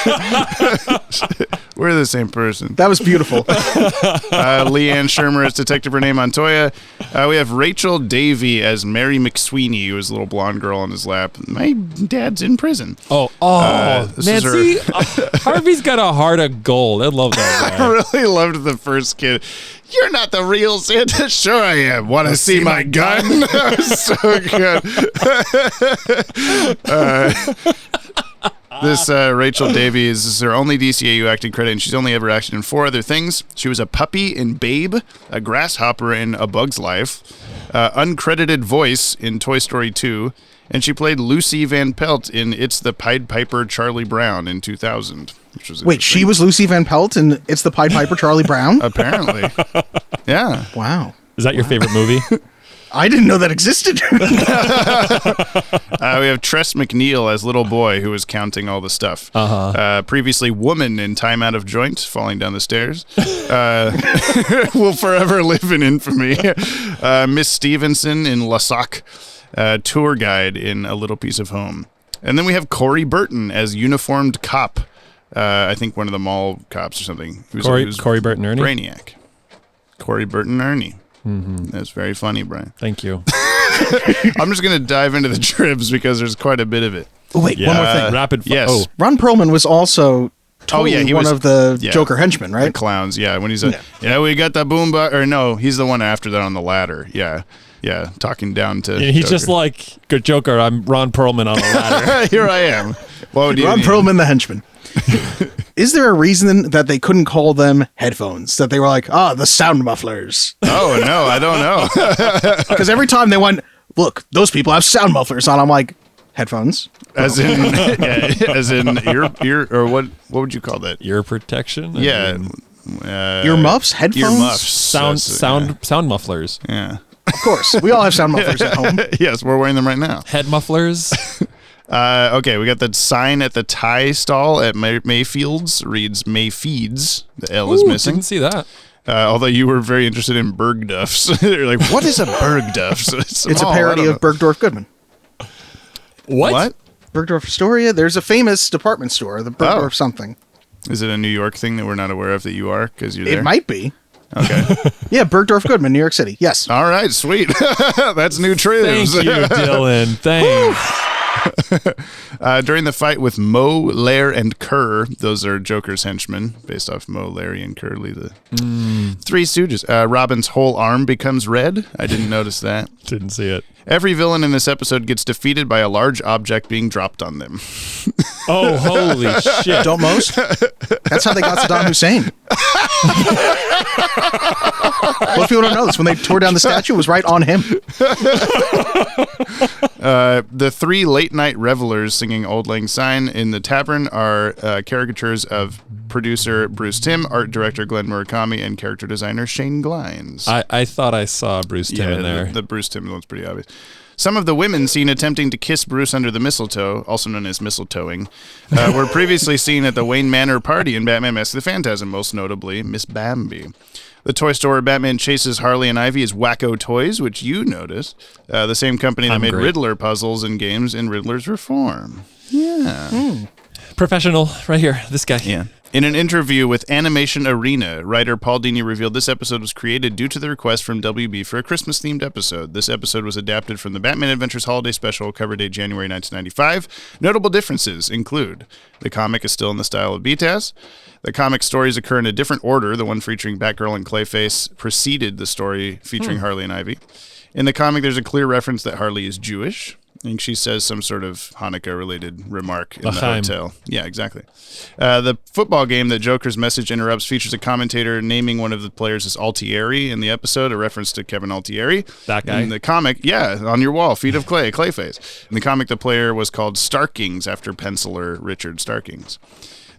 We're the same person. That was beautiful. Leanne Shermer as Detective Renee Montoya. We have Rachel Davey as Mary McSweeney, who is a little blonde girl on his lap. My dad's in prison. Man, is her- see, Harvey's got a heart of gold. I love that I guy. really loved the first kid. You're not the real Santa. Sure I am. Want to see my gun? That was so good. This Rachel Davies is her only DCAU acting credit, and she's only ever acted in 4 other things. She was a puppy in Babe, a grasshopper in A Bug's Life, uncredited voice in Toy Story 2, and she played Lucy Van Pelt in It's the Pied Piper Charlie Brown in 2000. Which was Wait, she was Lucy Van Pelt and It's the Pied Piper Charlie Brown? apparently. Yeah. Wow. Is that your favorite movie? I didn't know that existed. We have Tress McNeil as little boy who was counting all the stuff. Previously woman in Time Out of Joint, falling down the stairs. Will forever live in infamy. Miss Stevenson in Lassac. Tour guide in A Little Piece of Home. And then we have Corey Burton as uniformed cop. I think one of the mall cops or something. Corey Burton Ernie? Brainiac. Corey Burton Ernie. Mm-hmm. That's very funny, Brian. Thank you. I'm just going to dive into the tribs because there's quite a bit of it. Oh, wait, one more thing. Rapid fire. Yes. Oh, Ron Perlman was also totally he one was- of the yeah. Joker henchmen, The right? clowns, yeah. When he's we got the boombox. Or no, he's the one after that on the ladder. Yeah. Yeah, talking down to he's Joker. just like, good Joker, I'm Ron Perlman on the ladder. Here I am. What would you Ron need? Perlman, the henchman. Is there a reason that they couldn't call them headphones? That they were like, the sound mufflers? Oh, no, I don't know. Because every time they went, look, those people have sound mufflers on. I'm like, headphones? As in ear, or what would you call that? Ear protection? I Yeah. mean, Ear muffs? Headphones? Ear muffs. sound mufflers. Yeah. Of course. We all have sound mufflers at home. Yes, we're wearing them right now. Head mufflers. Okay, we got the sign at the tie stall at Mayfield's. Reads Mayfeeds. The L is missing. Didn't see that. Although you were very interested in Bergduffs. They're like, what is a Bergduffs? It's a parody of Bergdorf Goodman. What? Bergdorf Astoria. There's a famous department store, the Bergdorf something. Is it a New York thing that we're not aware of that you are because you're there? It might be. Okay. Yeah, Bergdorf Goodman, New York City. Yes. All right, sweet. That's new trivs. Thank you, Dylan. Thanks. During the fight with Moe, Lair, and Kerr, those are Joker's henchmen, based off Moe, Larry, and Curly, the Three Stooges. Robin's whole arm becomes red. I didn't notice that. Didn't see it. Every villain in this episode gets defeated by a large object being dropped on them. Oh, holy shit. Don't most? That's how they got Saddam Hussein. Most people don't know this. When they tore down the statue, it was right on him. The 3 late-night revelers singing Auld Lang Syne in the tavern are caricatures of producer Bruce Timm, art director Glenn Murakami, and character designer Shane Glines. I thought I saw Bruce Timm in there. The Bruce Timm one's pretty obvious. Some of the women seen attempting to kiss Bruce under the mistletoe, also known as mistletoeing, were previously seen at the Wayne Manor party in Batman Mask of the Phantasm, most notably Miss Bambi. The toy store where Batman chases Harley and Ivy is Wacko Toys, which you noticed. The same company that made great. Riddler puzzles and games in Riddler's Reform. Yeah. Professional, right here. This guy. Yeah. In an interview with Animation Arena, writer Paul Dini revealed this episode was created due to the request from WB for a Christmas-themed episode. This episode was adapted from the Batman Adventures Holiday Special, cover date January 1995. Notable differences include the comic is still in the style of btas. The comic stories occur in a different order. The one featuring Batgirl and Clayface preceded the story featuring Harley and Ivy. In the comic, there's a clear reference that Harley is Jewish. I think she says some sort of Hanukkah-related remark in the hotel. Yeah, exactly. The football game that Joker's message interrupts features a commentator naming one of the players as Altieri in the episode, a reference to Kevin Altieri. That guy? In the comic, yeah, on your wall, Feet of Clay, Clayface. In the comic, the player was called Starkings after penciler Richard Starkings.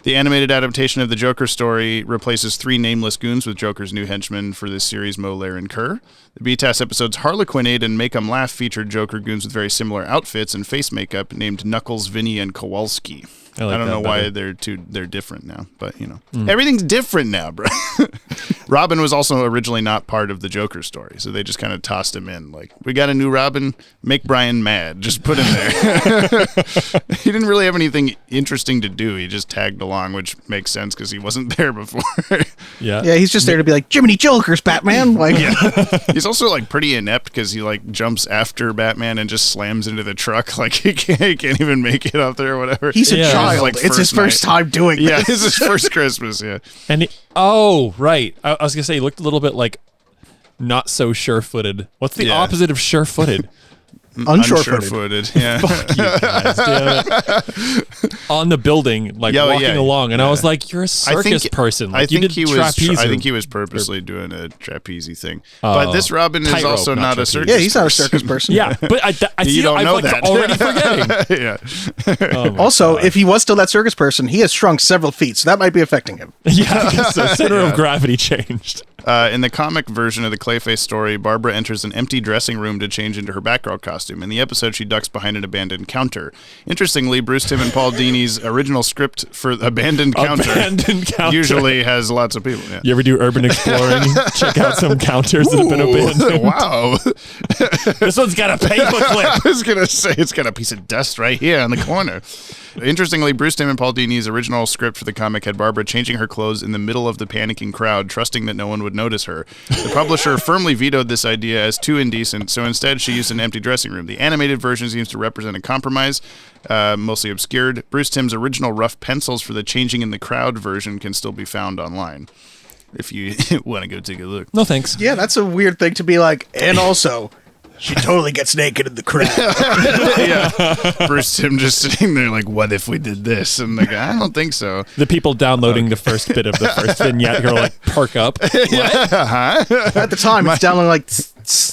The animated adaptation of the Joker story replaces 3 nameless goons with Joker's new henchmen for this series, Moe, Lair, and Kerr. The BTAS episodes Harlequinade and Make 'em Laugh featured Joker goons with very similar outfits and face makeup named Knuckles, Vinny, and Kowalski. I don't know why they're different now, but you know. Everything's different now, bro. Robin was also originally not part of the Joker story, so they just kind of tossed him in. Like, we got a new Robin, make Brian mad. Just put him there. He didn't really have anything interesting to do. He just tagged along, which makes sense because he wasn't there before. Yeah. Yeah, he's just there to be like, Jiminy Jokers, Batman. Like, He's also like pretty inept because he like jumps after Batman and just slams into the truck. Like he can't even make it up there or whatever. he's a Yeah. child. Like, It's his first time doing Yeah, this. this is his first Christmas. Yeah. And oh, right. I was gonna say he looked a little bit like not so sure-footed. What's the Yeah. opposite of sure-footed? Unsure-footed. Yeah. Fuck you guys, damn it. On the building, like Yeah, walking yeah, along, and I was yeah. like, "You're a circus person. Like, I you think did he was. trapeze." I or- think he was purposely doing a trapeze thing. But this Robin is Tightrope, also not not a trapeze. circus. Yeah, he's not a person. circus person. Yeah, but I You feel don't I'm know like that. already forgetting. Yeah. Oh my Also, God. if he was still that circus person, he has shrunk several feet, so that might be affecting him. yeah, I guess so center of gravity changed. In the comic version of the Clayface story, Barbara enters an empty dressing room to change into her Batgirl costume. In the episode, she ducks behind an abandoned counter. Interestingly, Bruce Timm and Paul Dini's original script for Abandoned Counter Abandoned counter. usually has lots of people. Yeah. You ever do urban exploring? Check out some counters that have been abandoned. Wow. This one's got a paperclip. I was going to say it's got a piece of dust right here in the corner. Interestingly, Bruce Timm and Paul Dini's original script for the comic had Barbara changing her clothes in the middle of the panicking crowd, trusting that no one would notice her. The publisher firmly vetoed this idea as too indecent, so instead she used an empty dressing room. The animated version seems to represent a compromise, mostly obscured. Bruce Timm's original rough pencils for the changing in the crowd version can still be found online, if you want to go take a look. No thanks. Yeah, that's a weird thing to be like. And also, she totally gets naked in the crowd. Yeah. Bruce Timm just sitting there like, what if we did this? And the guy, I don't think so. The people downloading the first bit of the first vignette here are like, perk up. At the time, it's downloading like...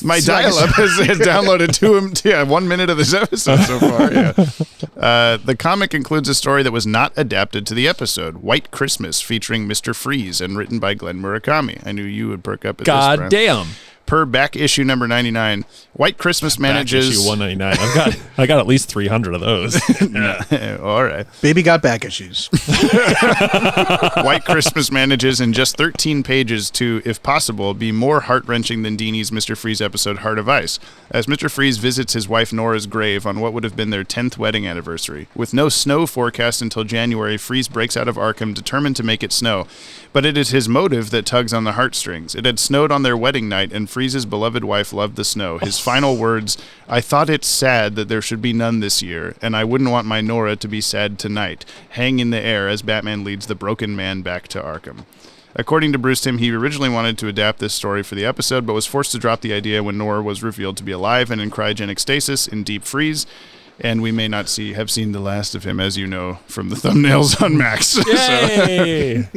My dial-up has downloaded 1 minute of this episode so far. Yeah. The comic includes a story that was not adapted to the episode, White Christmas, featuring Mr. Freeze and written by Glenn Murakami. I knew you would perk up at this, God Brian. damn. Per back issue number 99, White Christmas manages... Back issue 199. I got at least 300 of those. All right. Baby got back issues. White Christmas manages in just 13 pages to, if possible, be more heart-wrenching than Dini's Mr. Freeze episode Heart of Ice, as Mr. Freeze visits his wife Nora's grave on what would have been their 10th wedding anniversary. With no snow forecast until January, Freeze breaks out of Arkham determined to make it snow. But it is his motive that tugs on the heartstrings. It had snowed on their wedding night, and Freeze's beloved wife loved the snow. His final words, "I thought it's sad that there should be none this year, and I wouldn't want my Nora to be sad tonight," hang in the air as Batman leads the broken man back to Arkham. According to Bruce Timm, he originally wanted to adapt this story for the episode, but was forced to drop the idea when Nora was revealed to be alive and in cryogenic stasis in deep freeze. And we may not have seen the last of him, as you know, from the thumbnails on Max. Yay!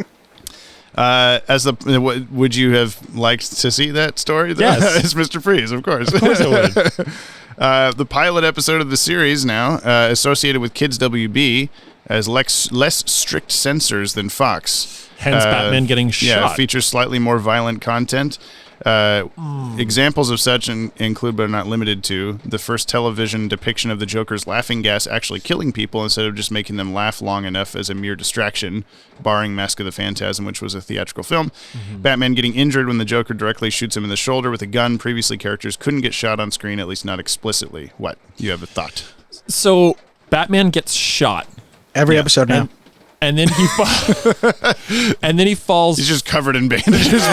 Would you have liked to see that story? Yes. As Mr. Freeze, of course. Of course I would. The pilot episode of the series now, associated with Kids WB, has less strict censors than Fox. Hence Batman getting Yeah, shot. features slightly more violent content. Examples of such include, but are not limited to, the first television depiction of the Joker's laughing gas actually killing people instead of just making them laugh long enough as a mere distraction, barring Mask of the Phantasm, which was a theatrical film. Batman getting injured when the Joker directly shoots him in the shoulder with a gun. Previously, characters couldn't get shot on screen, at least not explicitly. What? You have a thought? So Batman gets shot. Every episode now. And then he falls. He's just covered in bandages.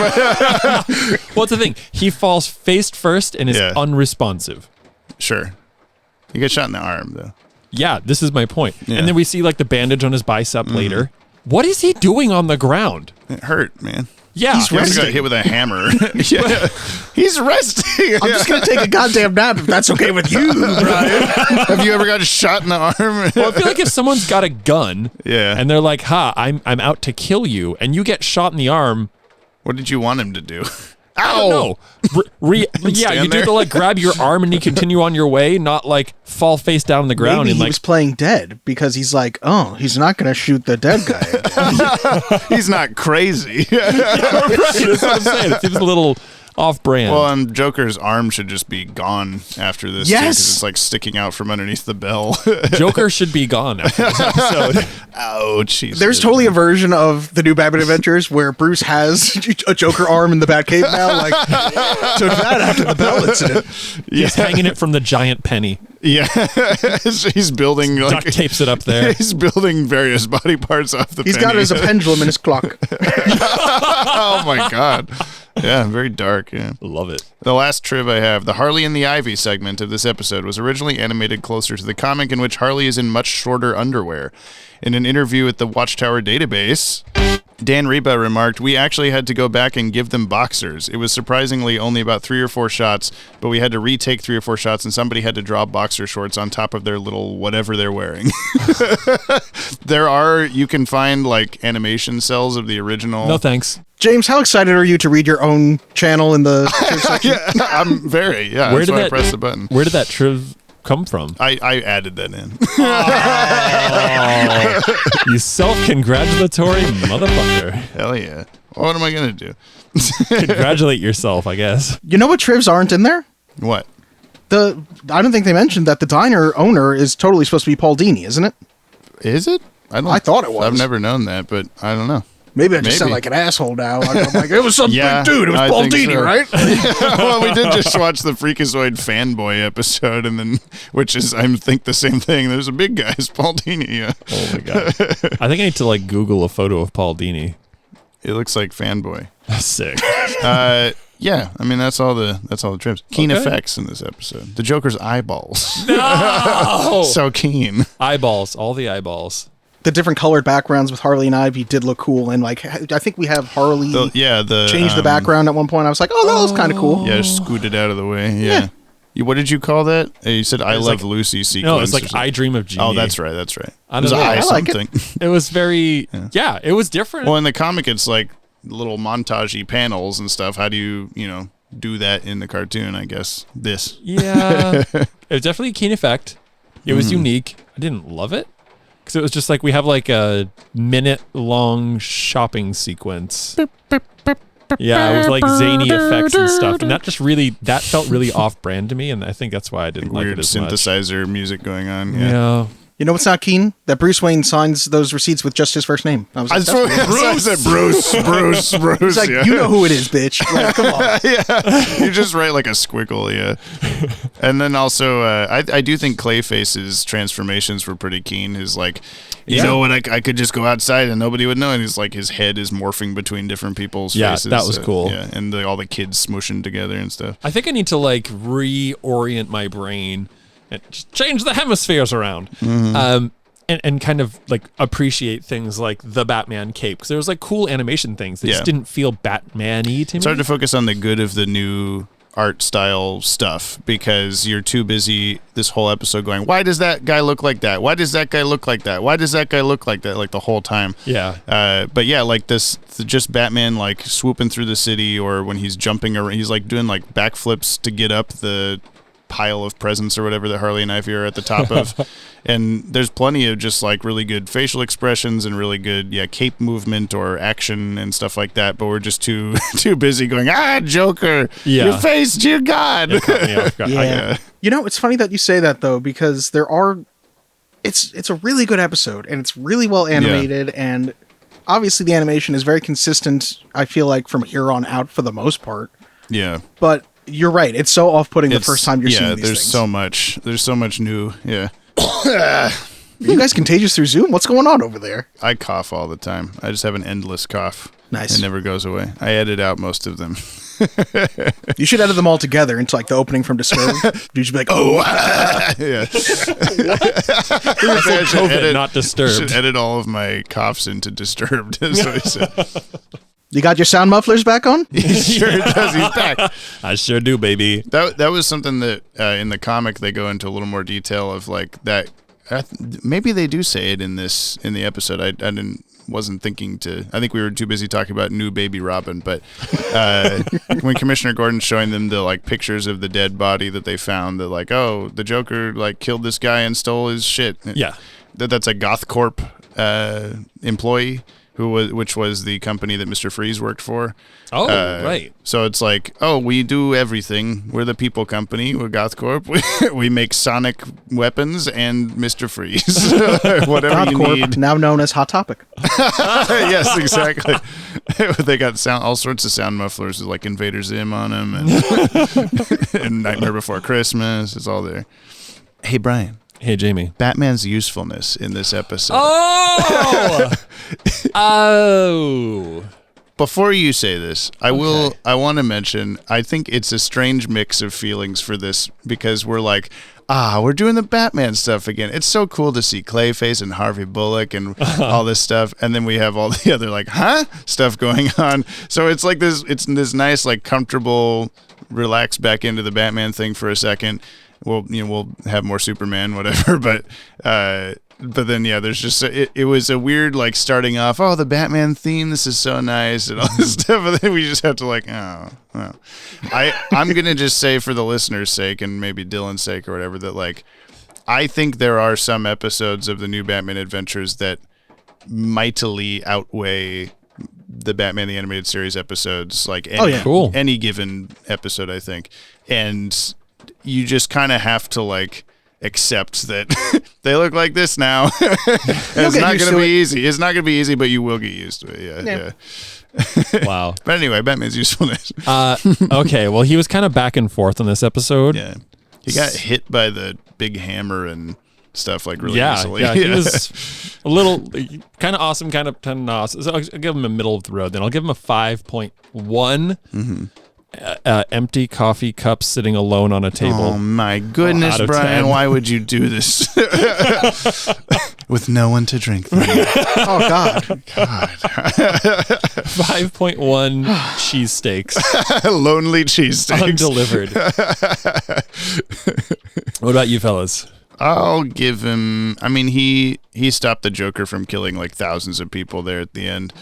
What's the thing? He falls face first and is unresponsive. Sure. You get shot in the arm, though. Yeah, this is my point. Yeah. And then we see like the bandage on his bicep later. What is he doing on the ground? It hurt, man. Yeah, He also got hit with a hammer. Yeah. He's resting. I'm just going to take a goddamn nap if that's okay with you, Brian. Have you ever got shot in the arm? Well, I feel like if someone's got a gun, Yeah. and they're like, I'm out to kill you, and you get shot in the arm. What did you want him to do? I don't know. Yeah, you do there. to like grab your arm and you continue on your way, not like fall face down on the ground Maybe and he like was playing dead because he's like, oh, he's not going to shoot the dead guy. He's not crazy. Right, that's what I'm saying. It seems a little Off-brand. Well, and Joker's arm should just be gone after this. Yes! too, 'cause it's like sticking out from underneath the bell. Joker should be gone after this episode. Oh, jeez. There's totally a version of the new Batman Adventures where Bruce has a Joker arm in the Batcave now. Like, so that after the bell incident. He's hanging it from the giant penny. Yeah, he's building like Duct tapes it up there. He's building various body parts off the. He's penny. got it as a pendulum in his clock. Oh my god. Yeah, very dark. Yeah. Love it. The last trib I have, the Harley and the Ivy segment of this episode was originally animated closer to the comic, in which Harley is in much shorter underwear. In an interview with the Watchtower database, Dan Reba remarked, "We actually had to go back and give them boxers. It was surprisingly only about 3 or 4 shots, but we had to retake 3 or 4 shots, and somebody had to draw boxer shorts on top of their little whatever they're wearing." You can find like animation cells of the original. No thanks. James, how excited are you to read your own channel in the section? Yeah, I'm very, yeah. Where That's did why I that pressed the button. Where did that triv come from? I added that in. You self-congratulatory motherfucker. Hell yeah. What am I going to do? Congratulate yourself, I guess. You know what trivs aren't in there? What? I don't think they mentioned that the diner owner is totally supposed to be Paul Dini, isn't it? Is it? I thought it was. I've never known that, but I don't know. Maybe I just sound Maybe. like an asshole now. I'm like, it was some Yeah, big dude. It was I Paul think Dini, so. right? Well, we did just watch the Freakazoid fanboy episode, and then, which is, I think, the same thing. There's a big guy, it's Paul Dini. Yeah. Oh my god. I think I need to like Google a photo of Paul Dini. It looks like fanboy. Sick. Yeah, I mean that's all the trips. Keen Okay. effects in this episode. The Joker's eyeballs. No! So keen. Eyeballs. All the eyeballs. The different colored backgrounds with Harley and Ivy did look cool, and like I think we have Harley change the background at one point. I was like, oh, that was kind of cool. Yeah, scooted out of the way. Yeah. What did you call that? You said "I was Love like- Lucy" sequence. No, it's or like something. I Dream of Jeannie. Oh, that's right. I It don't was know. I I like it. something. It was very it was different. Well, in the comic, it's like little montagey panels and stuff. How do you do that in the cartoon? I guess this. Yeah. It was definitely a keen effect. It was unique. I didn't love it. Because it was just like we have like a minute-long shopping sequence. Yeah, it was like zany effects and stuff. And that felt really off-brand to me. And I think that's why I didn't like Weird it as much. synthesizer music going on. Yeah. You know what's not keen? That Bruce Wayne signs those receipts with just his first name. I was like, that's weird. I said Bruce. It's like, yeah. you know who it is, bitch. Like, come on. Yeah, you just write like a squiggle, yeah. And then also, I do think Clayface's transformations were pretty keen. His like, you know what, I could just go outside and nobody would know. And he's like, his head is morphing between different people's faces. that was cool. Yeah, and all the kids smooshing together and stuff. I think I need to like reorient my brain and just change the hemispheres around. And kind of like appreciate things like the Batman cape. Because there was like cool animation things that just didn't feel Batman-y to me. It's hard to focus on the good of the new art style stuff because you're too busy this whole episode going, why does that guy look like that? Why does that guy look like that? Why does that guy look like that? Like the whole time. Yeah. But yeah, like just Batman like swooping through the city, or when he's jumping around, he's like doing like backflips to get up the pile of presents or whatever that Harley and Ivy are at the top of. And there's plenty of just like really good facial expressions and really good cape movement or action and stuff like that, but we're just too busy going, Joker, your face, dear God. Yeah. You know, it's funny that you say that though, because it's a really good episode and it's really well animated, and obviously the animation is very consistent, I feel like, from here on out for the most part. Yeah. But you're right, it's so off-putting the first time you're seeing these there's things. there's so much new. Yeah. Are you guys contagious through Zoom? What's going on over there? I cough all the time. I just have an endless cough. Nice. It never goes away. I edit out most of them. You should edit them all together into like the opening from Disturbed. You should be like, oh, Yeah. COVID, not Disturbed. Should edit all of my coughs into Disturbed. That's what he said. you got your sound mufflers back on? He sure does. He's back. I sure do, baby. That was something that in the comic they go into a little more detail of like that. Maybe they do say it in the episode. I wasn't thinking to. I think we were too busy talking about new baby Robin. But when Commissioner Gordon's showing them the like pictures of the dead body that they found, that like, oh, the Joker like killed this guy and stole his shit. Yeah. That's a GothCorp employee which was the company that Mr. Freeze worked for. Oh, right. So it's like, oh, we do everything. We're the people company. We're GothCorp. We make sonic weapons and Mr. Freeze. Whatever you need. Now known as Hot Topic. Yes, exactly. They got all sorts of sound mufflers with like Invader Zim on them and Nightmare Before Christmas. It's all there. Hey, Brian. Hey, Jamie. Batman's usefulness in this episode. Oh! Oh. Before you say this, I want to mention, I think it's a strange mix of feelings for this because we're like, we're doing the Batman stuff again. It's so cool to see Clayface and Harvey Bullock and all this stuff. And then we have all the other like, stuff going on. So it's like it's this nice, like comfortable, relax back into the Batman thing for a second. We'll have more Superman, whatever. But then, there's just it was a weird like starting off. Oh, the Batman theme. This is so nice and all this stuff. And then we just have to like, I'm gonna just say for the listeners' sake and maybe Dylan's sake or whatever that like, I think there are some episodes of the new Batman Adventures that mightily outweigh the Batman the Animated Series episodes. Like any given episode, I think, and you just kind of have to like accept that they look like this now. It's not going to be easy. It's not going to be easy, but you will get used to it. Yeah. Wow. But anyway, Batman's usefulness. Okay, well, he was kind of back and forth on this episode. Yeah. He got hit by the big hammer and stuff like really easily. Yeah, he was a little kind of awesome, kind of awesome. So I'll give him a middle of the road. Then I'll give him a 5.1. Mm-hmm. Empty coffee cups sitting alone on a table. Oh my goodness, Brian! 10. Why would you do this with no one to drink them? Oh God! 5.1 cheesesteaks. Lonely cheesesteaks. Undelivered. What about you fellas? I'll give him. I mean, he stopped the Joker from killing like thousands of people there at the end.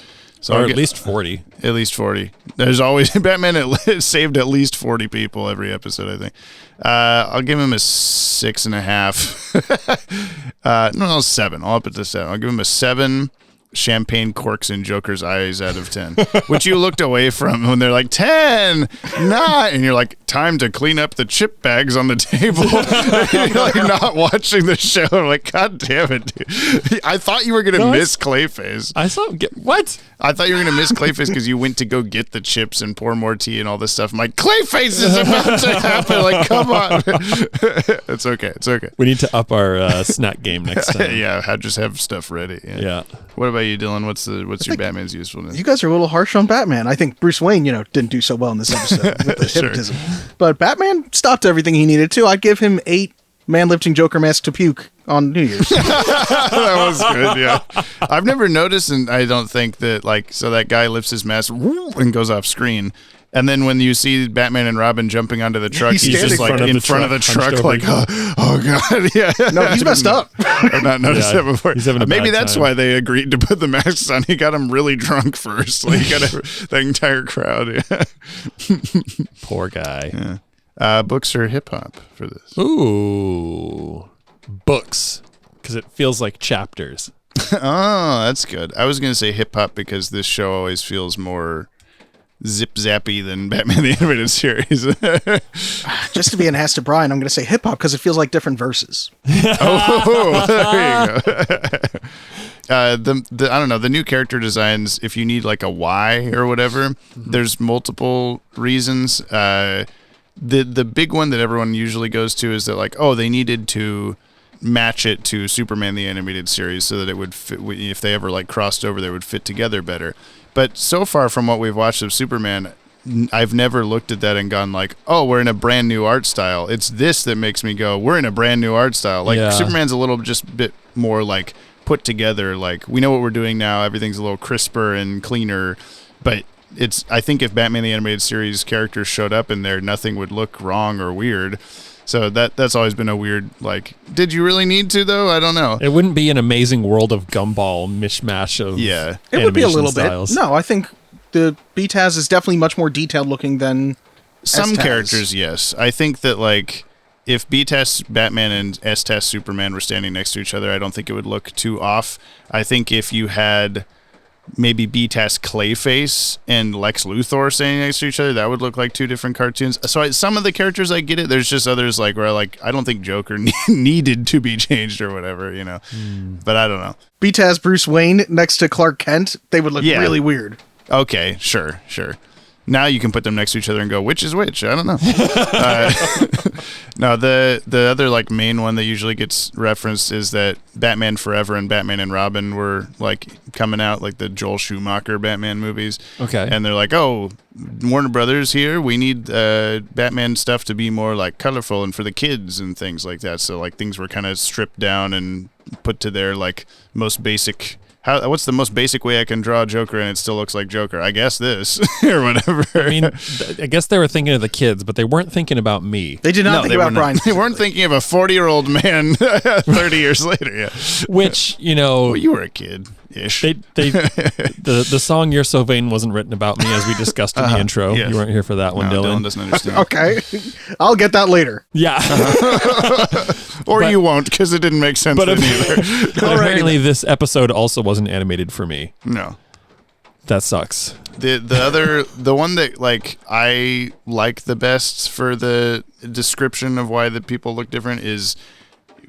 So or at least 40. At least 40. There's always Batman saved at least 40 people every episode, I think. I'll give him a 6.5. No, 7. I'll up it to 7. I'll give him a 7 champagne corks in Joker's eyes out of 10, which you looked away from when they're like 10, 9, and you're like, time to clean up the chip bags on the table. You're like not watching the show. I'm like, God damn it, dude. I thought you were gonna miss Clayface. I saw what? I thought you were gonna miss Clayface because you went to go get the chips and pour more tea and all this stuff. I'm like, Clayface is about to happen. Like, come on. It's okay. It's okay. We need to up our snack game next time. Yeah, just have stuff ready. Yeah. What about you, Dylan? What's your Batman's usefulness? You guys are a little harsh on Batman. I think Bruce Wayne, didn't do so well in this episode with the hypnotism. But Batman stopped everything he needed to. I'd give him 8 man-lifting Joker mask to puke on New Year's. That was good, yeah. I've never noticed, and I don't think that, so that guy lifts his mask and goes off screen. And then when you see Batman and Robin jumping onto the truck, he's just like in front of the truck, like, oh God, yeah. No, he's messed up. I've not noticed that before. He's having a Maybe bad that's time. why they agreed to put the masks on. He got him really drunk first. Like, he got the entire crowd. Yeah. Poor guy. Yeah. Books or hip hop for this? Ooh, books, because it feels like chapters. Oh, that's good. I was going to say hip hop because this show always feels more zip zappy than Batman the Animated Series. Just to be an ass to Brian, I'm going to say hip hop because it feels like different verses. Oh, there you go. I don't know, the new character designs, if you need like a why or whatever, there's multiple reasons. The big one that everyone usually goes to is that like, oh, they needed to match it to Superman the Animated Series so that it would fit, if they ever like crossed over, they would fit together better. But so far from what we've watched of Superman, I've never looked at that and gone like, oh, we're in a brand new art style. It's this that makes me go, we're in a brand new art style. Like Superman's a little just bit more like put together. Like we know what we're doing now. Everything's a little crisper and cleaner. But I think if Batman the Animated Series characters showed up in there, nothing would look wrong or weird. So that's always been a weird, like, did you really need to, though? I don't know. It wouldn't be an amazing world of gumball mishmash of It would be a little styles. bit. No, I think the BTAS is definitely much more detailed looking than some S-TAS. characters, yes. I think that, like, if BTAS Batman and S-TAS Superman were standing next to each other, I don't think it would look too off. I think if you had maybe btas Clayface and Lex Luthor standing next to each other. That would look like two different cartoons. So some of the characters I get it. There's just others like where like I don't think Joker needed to be changed or whatever, you know. But I don't know. btas Bruce Wayne next to Clark Kent, they would look really weird. Okay, sure. Now you can put them next to each other and go, which is which? I don't know. No, the other like main one that usually gets referenced is that Batman Forever and Batman and Robin were like coming out, like the Joel Schumacher Batman movies. Okay. And they're like, oh, Warner Brothers here, we need Batman stuff to be more like colorful and for the kids and things like that. So like things were kind of stripped down and put to their like most basic. What's the most basic way I can draw a Joker and it still looks like Joker? I guess this or whatever. I mean, I guess they were thinking of the kids, but they weren't thinking about me. They did not think about Brian. They weren't thinking of a 40-year-old man 30 years later. Yeah. Which, you know, well, you were a kid-ish. The song "You're So Vain" wasn't written about me, as we discussed in the intro. Yes. You weren't here for that one, No, Dylan. Dylan doesn't understand. Okay. I'll get that later. Yeah. Or But- you won't, because it didn't make sense But then either. But apparently this episode also wasn't animated for me. No. That sucks. The one that like I like the best for the description of why the people look different is,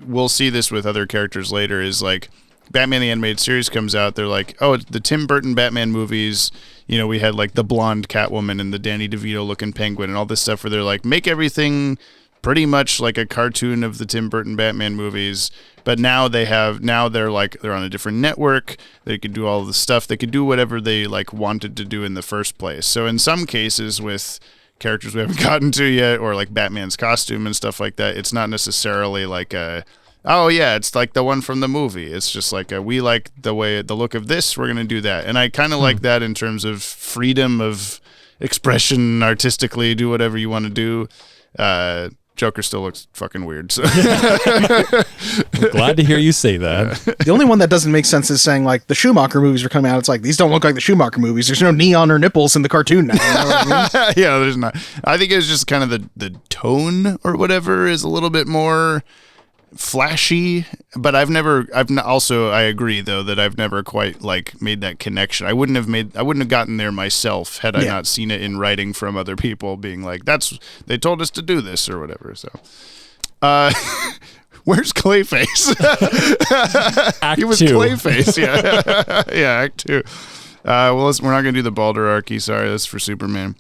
we'll see this with other characters later, is like Batman the Animated Series comes out, they're like, oh, it's the Tim Burton Batman movies, you know, we had like the blonde Catwoman and the Danny DeVito looking Penguin and all this stuff where they're like, make everything pretty much like a cartoon of the Tim Burton Batman movies, but now they're on a different network. They could do all of the stuff. They could do whatever they like wanted to do in the first place. So in some cases with characters we haven't gotten to yet, or like Batman's costume and stuff like that, it's not necessarily like it's like the one from the movie. It's just like we like the look of this, we're gonna do that. And I kind of like that in terms of freedom of expression artistically. Do whatever you want to do. Joker still looks fucking weird. So I'm glad to hear you say that. The only one that doesn't make sense is saying like the Schumacher movies are coming out. It's like, these don't look like the Schumacher movies. There's no neon or nipples in the cartoon now. You know what I mean? Yeah, there's not. I think it's just kind of the tone or whatever is a little bit more flashy, but I agree though that I've never quite like made that connection. I wouldn't have gotten there myself had I not seen it in writing from other people being like, they told us to do this or whatever. So where's Clayface? Act He was 2. Clayface. Yeah. Yeah, Act 2. Well, we're not gonna do the Balderarchy, sorry, that's for Superman.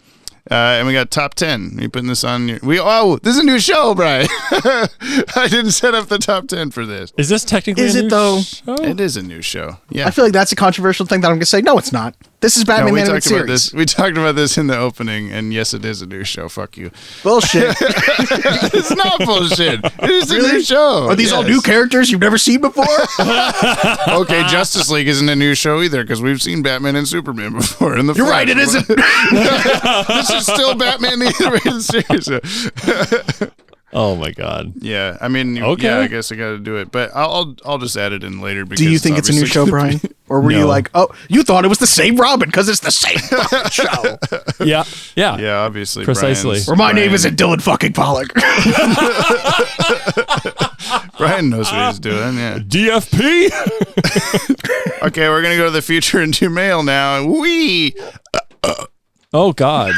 And we got top 10. Are you putting this on? This is a new show, Brian. I didn't set up the top 10 for this. Is this technically Is a it new though? show? It is a new show. Yeah. I feel like that's a controversial thing that I'm going to say, no, it's not. This is Batman we Animated talked about Series. this. We talked about this in the opening, and yes, it is a new show. Fuck you. Bullshit. It's not bullshit. It is a Really? new show. Are these all Yes. new characters you've never seen before? Okay, Justice League isn't a new show either because we've seen Batman and Superman before. In the You're right, Flash. it isn't. This is still Batman the Animated Series. Oh my god. Yeah, I mean, Okay. yeah, I guess I got to do it, but I'll just add it in later. Because Do you think it's a new obviously show, gonna be- Brian? Or were you No. like, oh, you thought it was the same Robin because it's the same fucking show? Yeah. Yeah. Yeah, obviously. Precisely. Or my name Brian- isn't Dylan fucking Pollack. Brian knows what he's doing. Yeah. DFP. Okay, we're gonna go to the future and do mail now. Wee. Oh god.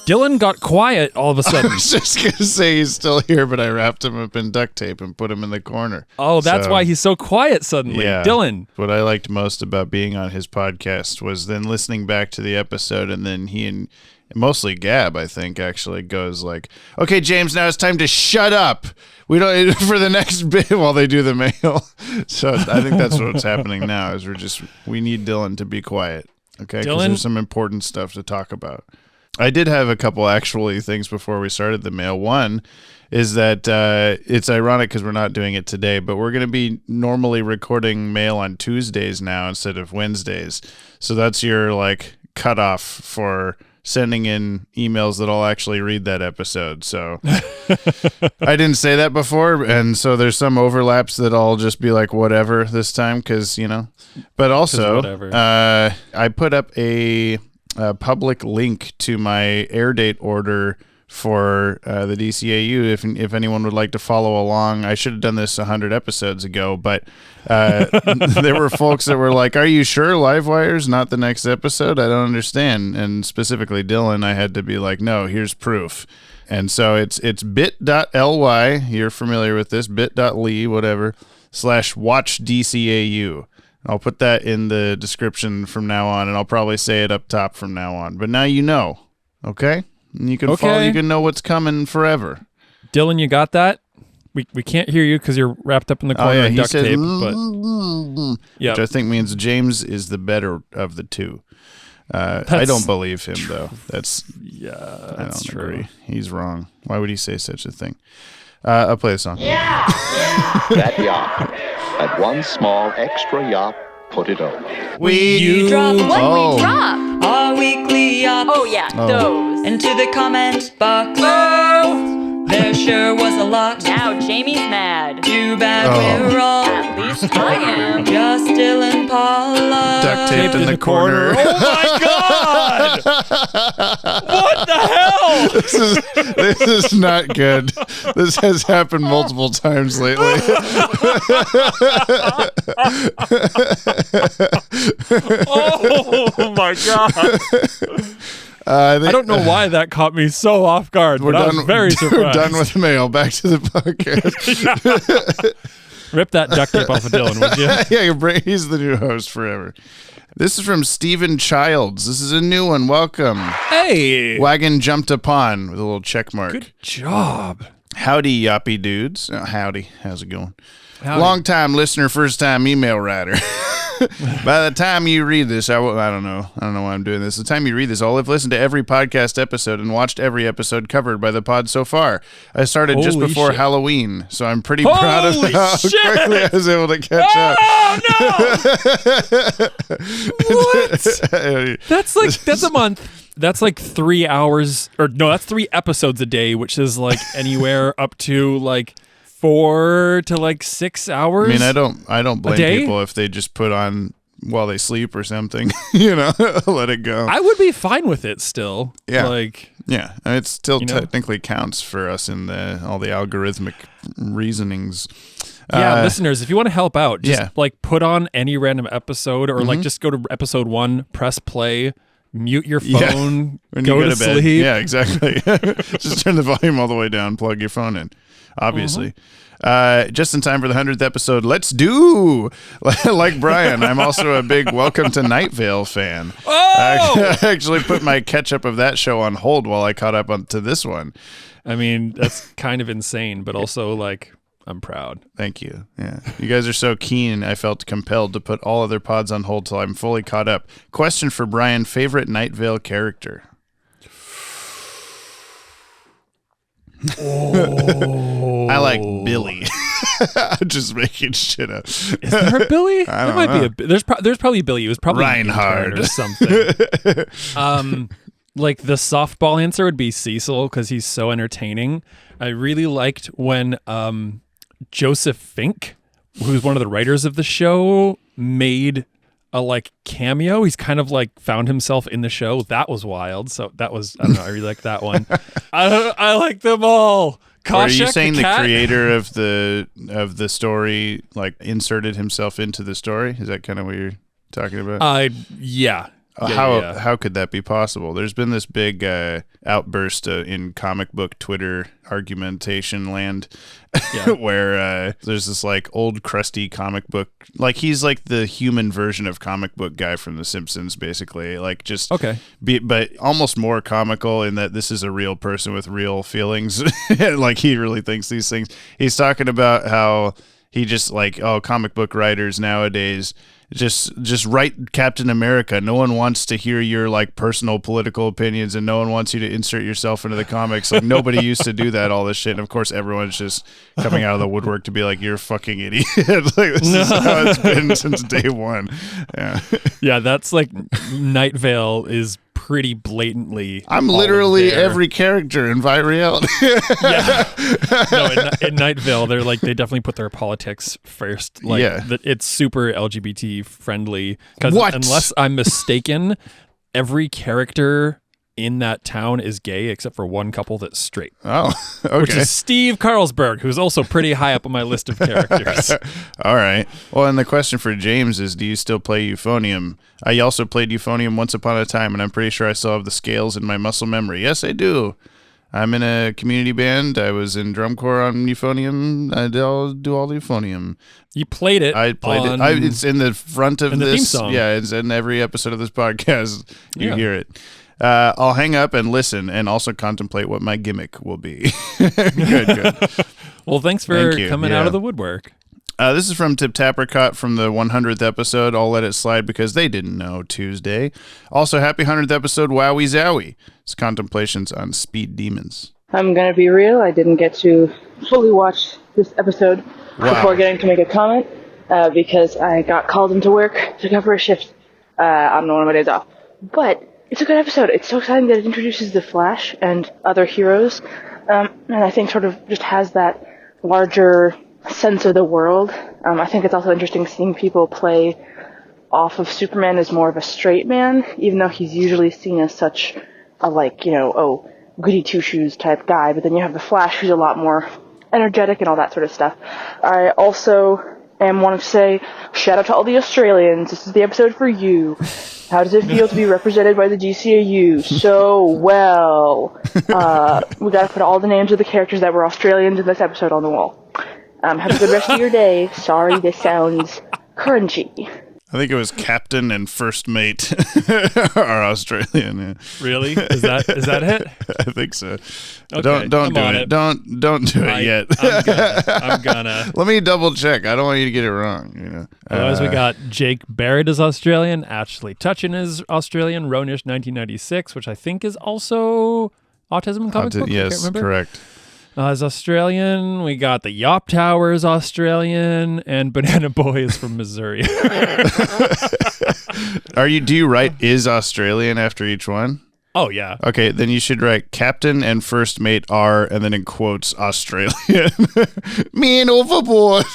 Dylan got quiet all of a I sudden. was just gonna say he's still here, but I wrapped him up in duct tape and put him in the corner. Oh, that's So, why he's so quiet suddenly. Yeah. Dylan. What I liked most about being on his podcast was then listening back to the episode, and then he and mostly Gab, I think, actually goes like, "Okay, James, now it's time to shut up. We don't for the next bit while they do the mail." So I think that's what's happening now. Is we need Dylan to be quiet, okay? Because Dylan? there's some important stuff to talk about. I did have a couple actually things before we started the mail. One is that it's ironic because we're not doing it today, but we're going to be normally recording mail on Tuesdays now instead of Wednesdays. So that's your like cutoff for sending in emails that I'll actually read that episode. So I didn't say that before, and so there's some overlaps that I'll just be like whatever this time because but also whatever. I put up a public link to my airdate order for the DCAU. If anyone would like to follow along, I should have done this 100 episodes ago, but there were folks that were like, "Are you sure Livewire's not the next episode? I don't understand." And specifically Dylan, I had to be like, "No, here's proof." And so it's bit.ly. You're familiar with this, bit.ly, whatever, /watchdcau. I'll put that in the description from now on, and I'll probably say it up top from now on. But now you know, okay? And you can follow, you can know what's coming forever. Dylan, you got that? We can't hear you because you're wrapped up in the corner in duct tape. Which I think means James is the better of the two. I don't believe him, though. That's true. Agree. He's wrong. Why would he say such a thing? I'll play the song. Yeah. That yop. That one small extra yop put it over. We drop we drop our weekly yop. Oh yeah, those. Into the comment box. Oh. There sure was a lot. Now Jamie's mad. Too bad we're wrong. At least I am. Just Dylan Pollack. Duct taped in the corner. Oh my god! What the hell? This is not good. This has happened multiple times lately. Oh my god! I don't know why that caught me so off guard, but I was very surprised. We're done with mail. Back to the podcast. Rip that duct tape off of Dylan, would you? Yeah, he's the new host forever. This is from Stephen Childs. This is a new one. Welcome. Hey! Wagon jumped upon with a little check mark. Good job. Howdy, Yoppie dudes. Oh, howdy. How's it going? Howdy. Long time listener, first time email writer. By the time you read this, I don't know why I'm doing this. The time you read this, I'll have listened to every podcast episode and watched every episode covered by the pod so far. I started just before Halloween, so I'm pretty proud of how quickly I was able to catch up. Oh, no! What? That's a month. That's like 3 hours, or no, that's 3 episodes a day, which is like anywhere up to like 4 to like 6 hours. I mean, I don't blame people if they just put on while they sleep or something. Let it go. I would be fine with it still. Yeah, yeah. It still technically counts for us in all the algorithmic reasonings. Yeah, listeners, if you want to help out, just like put on any random episode, or like just go to episode 1, press play. Mute your phone, go to sleep. Yeah, exactly. Just turn the volume all the way down, plug your phone in, obviously. Just in time for the 100th episode, let's do! Like Brian, I'm also a big Welcome to Night Vale fan. Oh! I actually put my catch-up of that show on hold while I caught up to this one. I mean, that's kind of insane, but also like... I'm proud. Thank you. Yeah. You guys are so keen, I felt compelled to put all other pods on hold till I'm fully caught up. Question for Brian, favorite Night Vale character? Oh. I like Billy. I'm just making shit up. Is there a Billy? I don't know. There's probably Billy. It was probably Reinhard or something. Like the softball answer would be Cecil because he's so entertaining. I really liked when Joseph Fink, who's one of the writers of the show, made a like cameo. He's kind of like found himself in the show. That was wild. So that was, I don't know, I really like that one. I like them all. Are you saying the creator of the story like inserted himself into the story? Is that kind of what you're talking about? Yeah. How could that be possible? There's been this big outburst in comic book Twitter argumentation land where there's this like old crusty comic book, like he's like the human version of comic book guy from The Simpsons, basically, like just but almost more comical in that this is a real person with real feelings. Like he really thinks these things. He's talking about how he just like, comic book writers nowadays just write Captain America. No one wants to hear your like personal political opinions, and no one wants you to insert yourself into the comics. Like nobody used to do that, all this shit. And of course everyone's just coming out of the woodwork to be like, you're a fucking idiot. Like this is how it's been since day one. Yeah, that's like Night Vale is pretty blatantly. I'm literally every character in Vireal. No, in Night Vale, they definitely put their politics first. Like, it's super LGBT friendly. Because unless I'm mistaken, every character in that town is gay except for one couple that's straight. Oh, okay. Which is Steve Carlsberg, who's also pretty high up on my list of characters. All right. Well, and the question for James is, do you still play euphonium? I also played euphonium once upon a time, and I'm pretty sure I still have the scales in my muscle memory. Yes, I do. I'm in a community band. I was in drum corps on euphonium. I do all the euphonium. You played it. I played it. It's in the front of in the this. theme song. Yeah, it's in every episode of this podcast. You hear it. I'll hang up and listen and also contemplate what my gimmick will be. Good. Well, thanks for coming out of the woodwork. This is from Tip Tapricot from the 100th episode. I'll let it slide because they didn't know Tuesday. Also, happy 100th episode, Wowie Zowie. It's contemplations on speed demons. I'm going to be real. I didn't get to fully watch this episode before getting to make a comment because I got called into work to cover a shift on one of my days off. But it's a good episode. It's so exciting that it introduces the Flash and other heroes. And I think sort of just has that larger sense of the world. I think it's also interesting seeing people play off of Superman as more of a straight man, even though he's usually seen as such a goody two-shoes type guy. But then you have the Flash, who's a lot more energetic and all that sort of stuff. I also want to say shout out to all the Australians. This is the episode for you. How does it feel to be represented by the DCAU so well? We got to put all the names of the characters that were Australians in this episode on the wall. Have a good rest of your day. Sorry, this sounds crunchy. I think it was Captain and First Mate are Australian. Yeah. Really? Is that it? I think so. Okay, don't do it. Don't do it yet. I'm gonna. Let me double check. I don't want you to get it wrong. Otherwise, we got Jake Barrett is Australian, Ashley Tutchin is Australian, Ronish 1996, which I think is also Autism and Comic Book. Yes, correct. Is Australian. We got the Yop Tower is Australian, and Banana Boy is from Missouri. Do you write is Australian after each one? Oh, yeah. Okay, then you should write Captain and First Mate are, and then in quotes, Australian. Man overboard.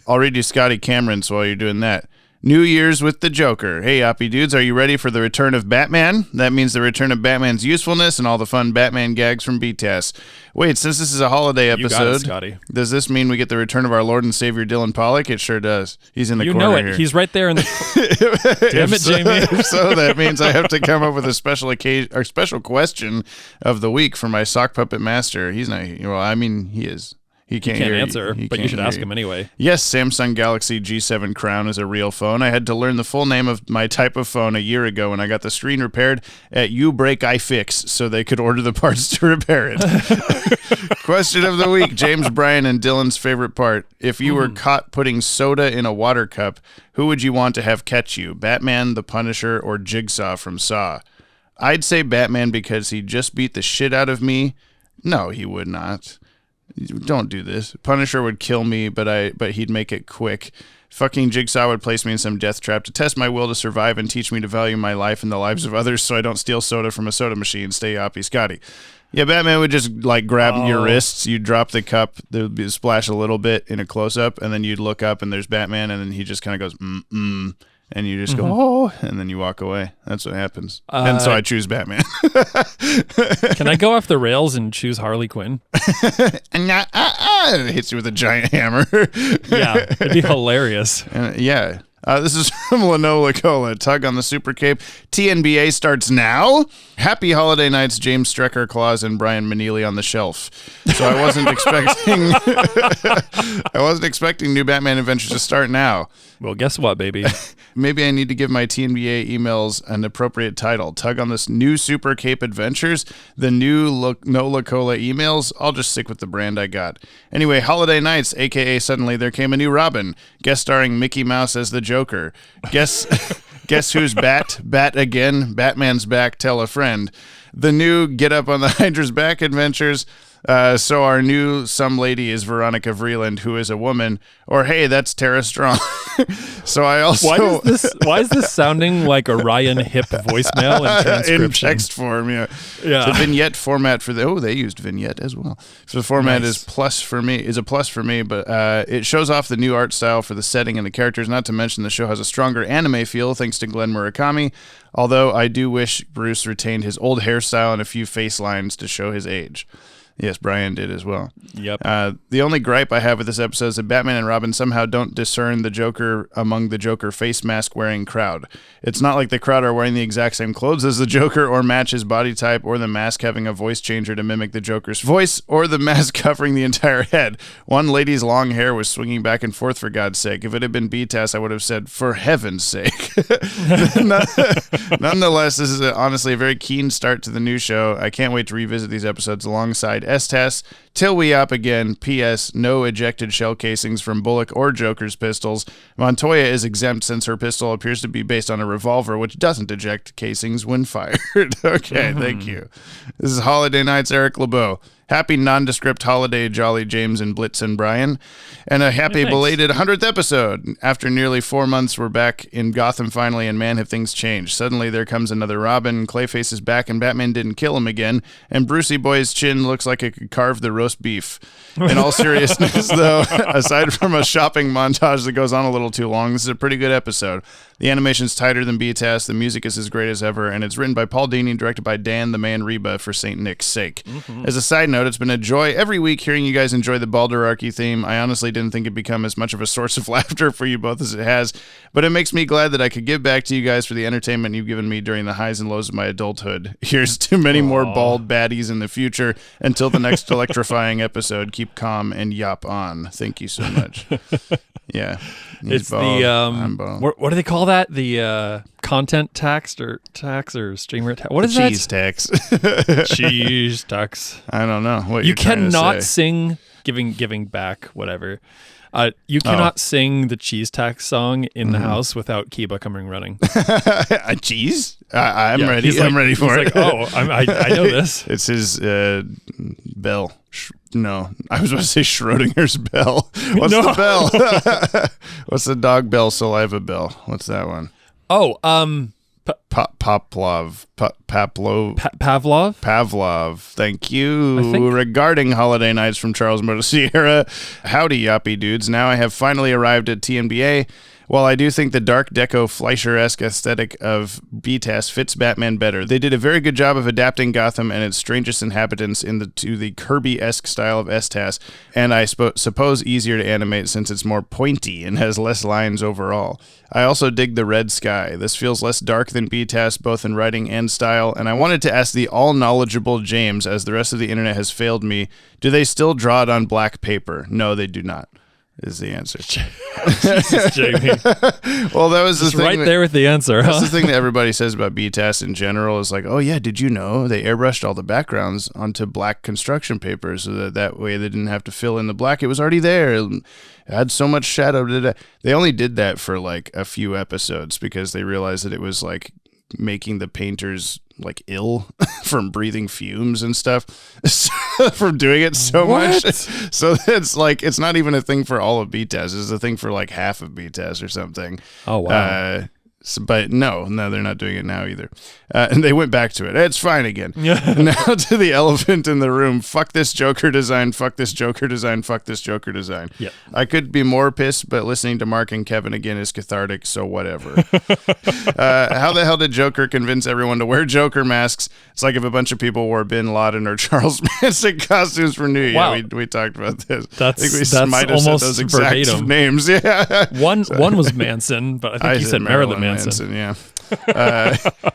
I'll read you Scotty Cameron's while you're doing that. New Year's with the Joker. Hey, Yoppie dudes, are you ready for the return of Batman? That means the return of Batman's usefulness and all the fun Batman gags from BTAS. Wait, since this is a holiday episode, you got it, Scotty. Does this mean we get the return of our Lord and Savior Dylan Pollack? It sure does. He's in the corner here. He's right there in the. Damn it, Jamie. If so, that means I have to come up with a special question of the week for my sock puppet master. He's not. Well, I mean, he is. He can't answer, but you should ask him anyway. Yes, Samsung Galaxy G7 Crown is a real phone. I had to learn the full name of my type of phone a year ago when I got the screen repaired at You Break I Fix so they could order the parts to repair it. Question of the week, James, Brian, and Dylan's favorite part. If you were caught putting soda in a water cup, who would you want to have catch you? Batman, the Punisher, or Jigsaw from Saw? I'd say Batman because he just beat the shit out of me. No, he would not. Don't do this. Punisher would kill me, but he'd make it quick. Fucking Jigsaw would place me in some death trap to test my will to survive and teach me to value my life and the lives of others so I don't steal soda from a soda machine. Stay Yoppie Scotty. Yeah, Batman would just grab your wrists, you'd drop the cup, there would be a splash a little bit in a close-up, and then you'd look up and there's Batman, and then he just kind of goes, and you just go, oh, and then you walk away. That's what happens. And so I choose Batman. Can I go off the rails and choose Harley Quinn? And it hits you with a giant hammer. Yeah, it'd be hilarious. Yeah. This is from Lanola Cola. Tug on the Super Cape. TNBA starts now. Happy holiday nights, James Strecker Claus and Brian Manili on the shelf. So I wasn't expecting new Batman adventures to start now. Well, guess what, baby? Maybe I need to give my TNBA emails an appropriate title. Tug on this new Super Cape Adventures, the new Nola Cola emails. I'll just stick with the brand I got. Anyway, holiday nights, a.k.a. suddenly there came a new Robin, guest starring Mickey Mouse as the Joker. Guess who's Bat? Bat again. Batman's back. Tell a friend. The new Get Up on the Hydra's Back adventures. So our new some lady is Veronica Vreeland, who is a woman. Or hey, that's Tara Strong. So I also why is this sounding like a Ryan Hip voicemail in transcription? In text form, yeah. Yeah. The vignette format for they used vignette as well. So the format is a plus for me, but it shows off the new art style for the setting and the characters. Not to mention the show has a stronger anime feel thanks to Glenn Murakami. Although I do wish Bruce retained his old hairstyle and a few face lines to show his age. Yes, Brian did as well. Yep. The only gripe I have with this episode is that Batman and Robin somehow don't discern the Joker among the Joker face mask wearing crowd. It's not like the crowd are wearing the exact same clothes as the Joker or match his body type or the mask having a voice changer to mimic the Joker's voice or the mask covering the entire head. One lady's long hair was swinging back and forth for God's sake. If it had been BTAS, I would have said, for heaven's sake. Nonetheless, this is honestly a very keen start to the new show. I can't wait to revisit these episodes alongside STAS till we up again. P.S. No ejected shell casings from Pollack or Joker's pistols. Montoya is exempt since her pistol appears to be based on a revolver, which doesn't eject casings when fired. Okay, thank you. This is Holiday Nights, Eric LeBeau. Happy nondescript holiday, Jolly James and Blitz and Brian. And a happy belated 100th episode. After nearly 4 months, we're back in Gotham finally, and man, have things changed. Suddenly, there comes another Robin. Clayface is back, and Batman didn't kill him again. And Brucey Boy's chin looks like it could carve the roast beef. In all seriousness, though, aside from a shopping montage that goes on a little too long, this is a pretty good episode. The animation's tighter than BTAS, the music is as great as ever, and it's written by Paul Dini and directed by Dan the Man Reba for St. Nick's sake. Mm-hmm. As a side note, it's been a joy every week hearing you guys enjoy the Balderarchy theme. I honestly didn't think it'd become as much of a source of laughter for you both as it has, but it makes me glad that I could give back to you guys for the entertainment you've given me during the highs and lows of my adulthood. Here's to many more bald baddies in the future. Until the next electrifying episode, keep calm and yop on. Thank you so much. Yeah. It's bald. What do they call that? The content tax or streamer tax? What is that? Cheese tax. Cheese tax. I don't know what you you're trying to cannot say. sing giving back whatever. You cannot sing the cheese tax song in the house without Kiba coming running. A cheese? I'm ready. He's I'm ready for it. I know this. It's his bell. No, I was about to say Schrodinger's bell. What's the bell? What's the dog bell saliva bell? What's that one? Oh, Pavlov. Pavlov. Thank you. Regarding Holiday Nights from Charles Moto Sierra. Howdy, Yoppie dudes. Now I have finally arrived at TNBA. While I do think the dark deco Fleischer-esque aesthetic of BTAS fits Batman better, they did a very good job of adapting Gotham and its strangest inhabitants to the Kirby-esque style of STAS, and I suppose easier to animate since it's more pointy and has less lines overall. I also dig the red sky. This feels less dark than BTAS, both in writing and style, and I wanted to ask the all-knowledgeable James, as the rest of the internet has failed me, do they still draw it on black paper? No, they do not. Is the answer. Jesus, Jamie. Well, that was just the thing. Right there with the answer. That's the thing that everybody says about BTAS in general is like, oh yeah, did you know they airbrushed all the backgrounds onto black construction paper so that way they didn't have to fill in the black. It was already there. It had so much shadow. They only did that for like a few episodes because they realized that it was like making the painters like ill from breathing fumes and stuff from doing it so much. So it's like, it's not even a thing for all of BTAS. It's a thing for like half of BTAS or something. Oh, wow. But no, they're not doing it now either. And they went back to it. It's fine again. Now to the elephant in the room. Fuck this Joker design. Fuck this Joker design. Fuck this Joker design. Yep. I could be more pissed, but listening to Mark and Kevin again is cathartic, so whatever. How the hell did Joker convince everyone to wear Joker masks? It's like if a bunch of people wore Bin Laden or Charles Manson costumes for New Year. Wow. Yeah, we talked about this. I think we might have said those exact verbatim. names. Yeah. One was Manson, but I think you said Marilyn Manson. Yeah.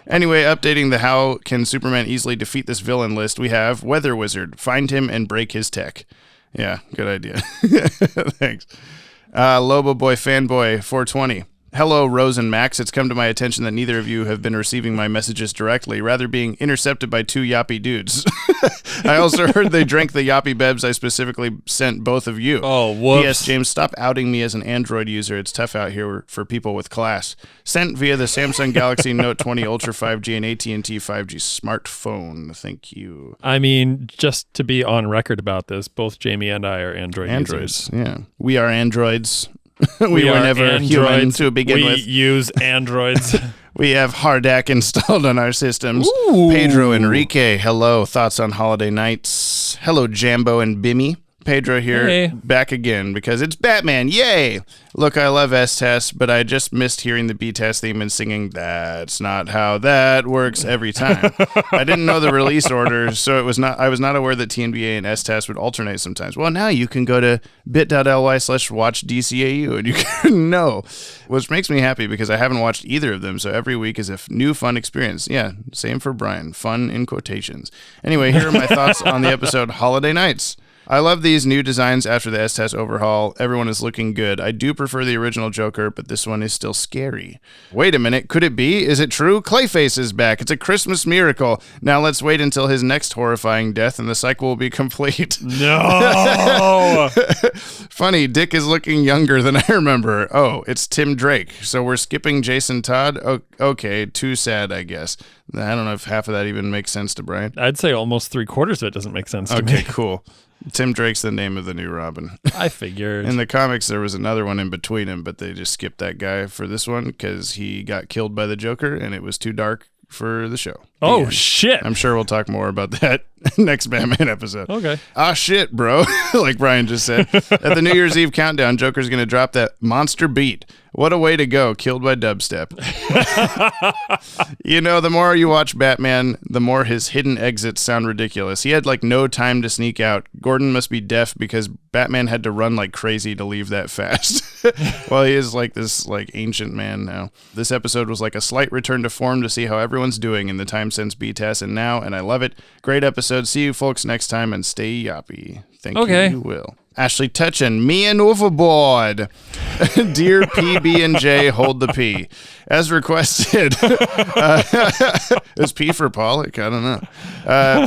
Anyway, updating the how can Superman easily defeat this villain list, we have Weather Wizard. Find him and break his tech. Yeah, good idea. Thanks. Lobo Boy Fanboy 420. Hello, Rose and Max. It's come to my attention that neither of you have been receiving my messages directly, rather being intercepted by two Yoppie dudes. I also heard they drank the Yoppie Bebs I specifically sent both of you. Oh, whoops. Yes, James, stop outing me as an Android user. It's tough out here for people with class. Sent via the Samsung Galaxy Note 20 Ultra 5G and AT&T 5G smartphone. Thank you. I mean, just to be on record about this, both Jamie and I are Android users. Yeah. We are androids. we were never human to begin with. We use androids. We have Hardak installed on our systems. Ooh. Pedro Enrique, hello. Thoughts on holiday nights? Hello, Jambo and Bimmy. Pedro here, Hey. back again because it's Batman. Yay! Look, I love S-TAS, but I just missed hearing the BTAS theme and singing, "That's not how that works" every time. I didn't know the release order, so I was not aware that TNBA and S-TAS would alternate sometimes. Well, now you can go to bit.ly/watchdcau and you can know. Which makes me happy because I haven't watched either of them, so every week is a new fun experience. Yeah, same for Brian. Fun in quotations. Anyway, here are my thoughts on the episode Holiday Nights. I love these new designs after the S-TAS overhaul. Everyone is looking good. I do prefer the original Joker, but this one is still scary. Wait a minute, could it be? Is it true? Clayface is back. It's a Christmas miracle. Now let's wait until his next horrifying death and the cycle will be complete. No! Funny, Dick is looking younger than I remember. Oh, it's Tim Drake. So we're skipping Jason Todd? Okay, too sad, I guess. I don't know if half of that even makes sense to Brian. I'd say almost 3/4 of it doesn't make sense to me. Okay, cool. Tim Drake's the name of the new Robin. I figured. In the comics, there was another one in between him, but they just skipped that guy for this one because he got killed by the Joker, and it was too dark for the show. Oh, shit. I'm sure we'll talk more about that next Batman episode. Okay. Ah, shit, bro. Like Brian just said. At the New Year's Eve countdown, Joker's going to drop that monster beat. What a way to go, killed by dubstep. You know, the more you watch Batman, the more his hidden exits sound ridiculous. He had, no time to sneak out. Gordon must be deaf because Batman had to run like crazy to leave that fast. Well, he is this ancient man now. This episode was like a slight return to form to see how everyone's doing in the time since BTAS and now, and I love it. Great episode. See you folks next time, and stay yoppy. Thank you will. Ashley Tutchin, me and overboard. Dear PB&J, hold the P. As requested. Is P for Pollack? I don't know.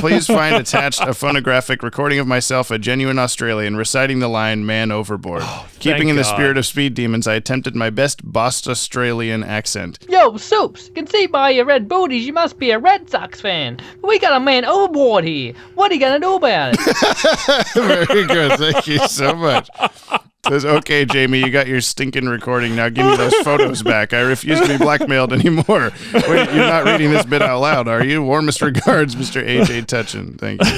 Please find attached a phonographic recording of myself, a genuine Australian, reciting the line, "Man overboard." Keeping in the spirit of Speed Demons, I attempted my best Boston Australian accent. Yo, Soups, can see by your red booties you must be a Red Sox fan. We got a man overboard here. What are you going to do about it? Very good. Thank you so much. Says, okay, Jamie, you got your stinking recording. Now give me those photos back. I refuse to be blackmailed anymore. Wait, you're not reading this bit out loud, are you? Warmest regards, Mr. AJ Tutchin. Thank you.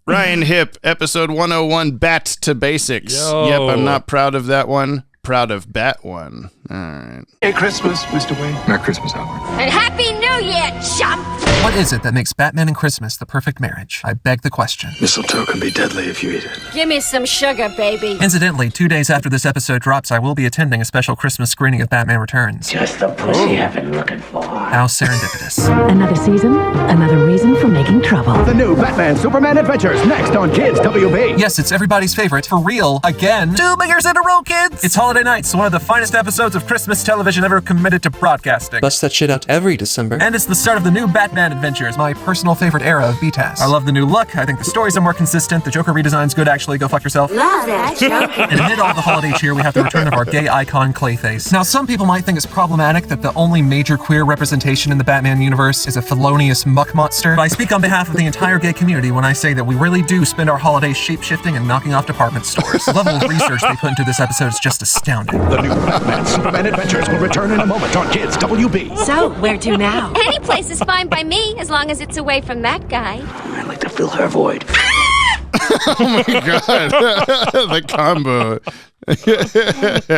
Ryan Hip, episode 101, Bat to Basics. Yo. Yep, I'm not proud of that one. Proud of Bat one. All right. Merry Christmas, Mr. Wayne. Merry Christmas, Albert. And Happy New Year, chump! What is it that makes Batman and Christmas the perfect marriage? I beg the question. Mistletoe can be deadly if you eat it. Give me some sugar, baby. Incidentally, 2 days after this episode drops, I will be attending a special Christmas screening of Batman Returns. Just the pussy I've been looking for. How serendipitous. Another season, another reason for making trouble. The new Batman Superman Adventures, next on Kids WB. Yes, it's everybody's favorite, for real, again. 2 years in a row, kids! It's Holiday Nights, one of the finest episodes of Christmas television ever committed to broadcasting. Bust that shit out every December. And it's the start of the new Batman Adventures, my personal favorite era of BTAS. I love the new look, I think the stories are more consistent, the Joker redesign's good actually, go fuck yourself. Love that Joker. And amid all the holiday cheer, we have the return of our gay icon Clayface. Now, some people might think it's problematic that the only major queer representation in the Batman universe is a felonious muck monster, but I speak on behalf of the entire gay community when I say that we really do spend our holidays shape-shifting and knocking off department stores. The level of research they put into this episode is just astounding. The new Batman Superman Adventures will return in a moment on Kids WB. So, where to now? Any place is fine by me, as long as it's away from that guy. I'd like to fill her void. Oh my god. The combo.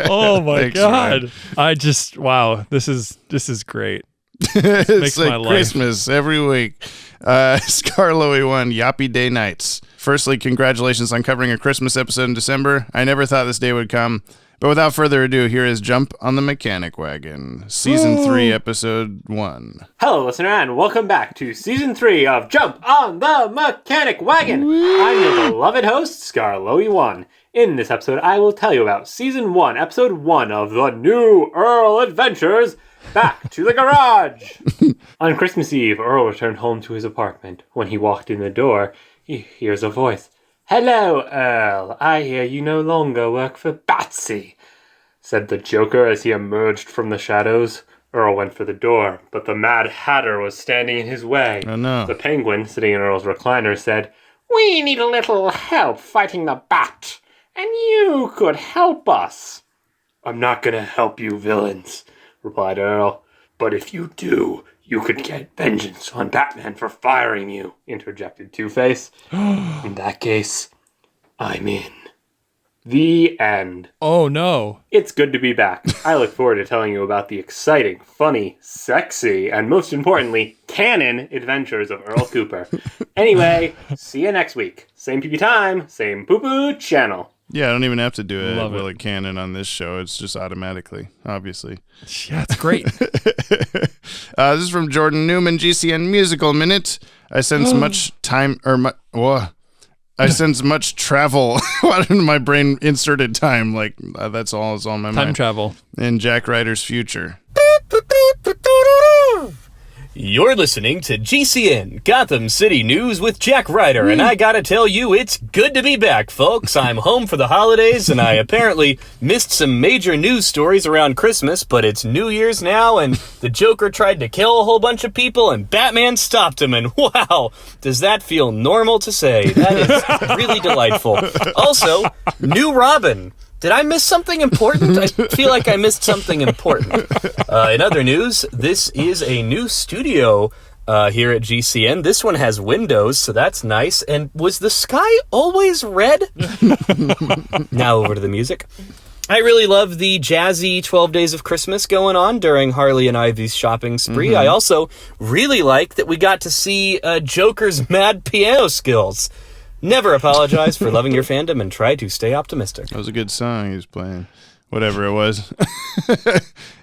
Oh my Thanks, god. Ryan. Wow, this is great. It's makes like my life. Christmas every week. Scarlowy one, Yoppie Day Nights. Firstly, congratulations on covering a Christmas episode in December. I never thought this day would come. But without further ado, here is Jump on the Mechanic Wagon, Season 3, Episode 1. Hello, listener, and welcome back to Season 3 of Jump on the Mechanic Wagon. I'm your beloved host, Scarlowy1. In this episode, I will tell you about Season 1, Episode 1 of The New Earl Adventures, Back to the Garage! On Christmas Eve, Earl returned home to his apartment. When he walked in the door, he hears a voice. "Hello, Earl. I hear you no longer work for Batsy," said the Joker as he emerged from the shadows. Earl went for the door, but the Mad Hatter was standing in his way. Oh, no. The Penguin, sitting in Earl's recliner, said, "We need a little help fighting the Bat, and you could help us." "I'm not going to help you villains," replied Earl. "But if you do, you could get vengeance on Batman for firing you," interjected Two-Face. "In that case, I'm in." The end. Oh, no. It's good to be back. I look forward to telling you about the exciting, funny, sexy, and most importantly, canon adventures of Earl Cooper. Anyway, see you next week. Same PP time, same poo-poo channel. Yeah, I don't even have to do Love a it. Will It Canon on this show. It's just automatically, obviously. Yeah, it's great. This is from Jordan Newman, GCN Musical Minute. I sense much time, I sense much travel. Why didn't my brain inserted time? Like, that's all is on my mind. Time travel. In Jack Ryder's future. You're listening to GCN, Gotham City News with Jack Ryder, and I gotta tell you, it's good to be back, folks. I'm home for the holidays, and I apparently missed some major news stories around Christmas, but it's New Year's now, and the Joker tried to kill a whole bunch of people, and Batman stopped him, and wow, does that feel normal to say? That is really delightful. Also, new Robin. Did I miss something important? I feel like I missed something important. In other news, this is a new studio here at GCN. This one has windows, so that's nice. And was the sky always red? Now over to the music. I really love the jazzy 12 Days of Christmas going on during Harley and Ivy's shopping spree. I also really like that we got to see Joker's mad piano skills. Never apologize for loving your fandom and try to stay optimistic. That was a good song he was playing. Whatever it was.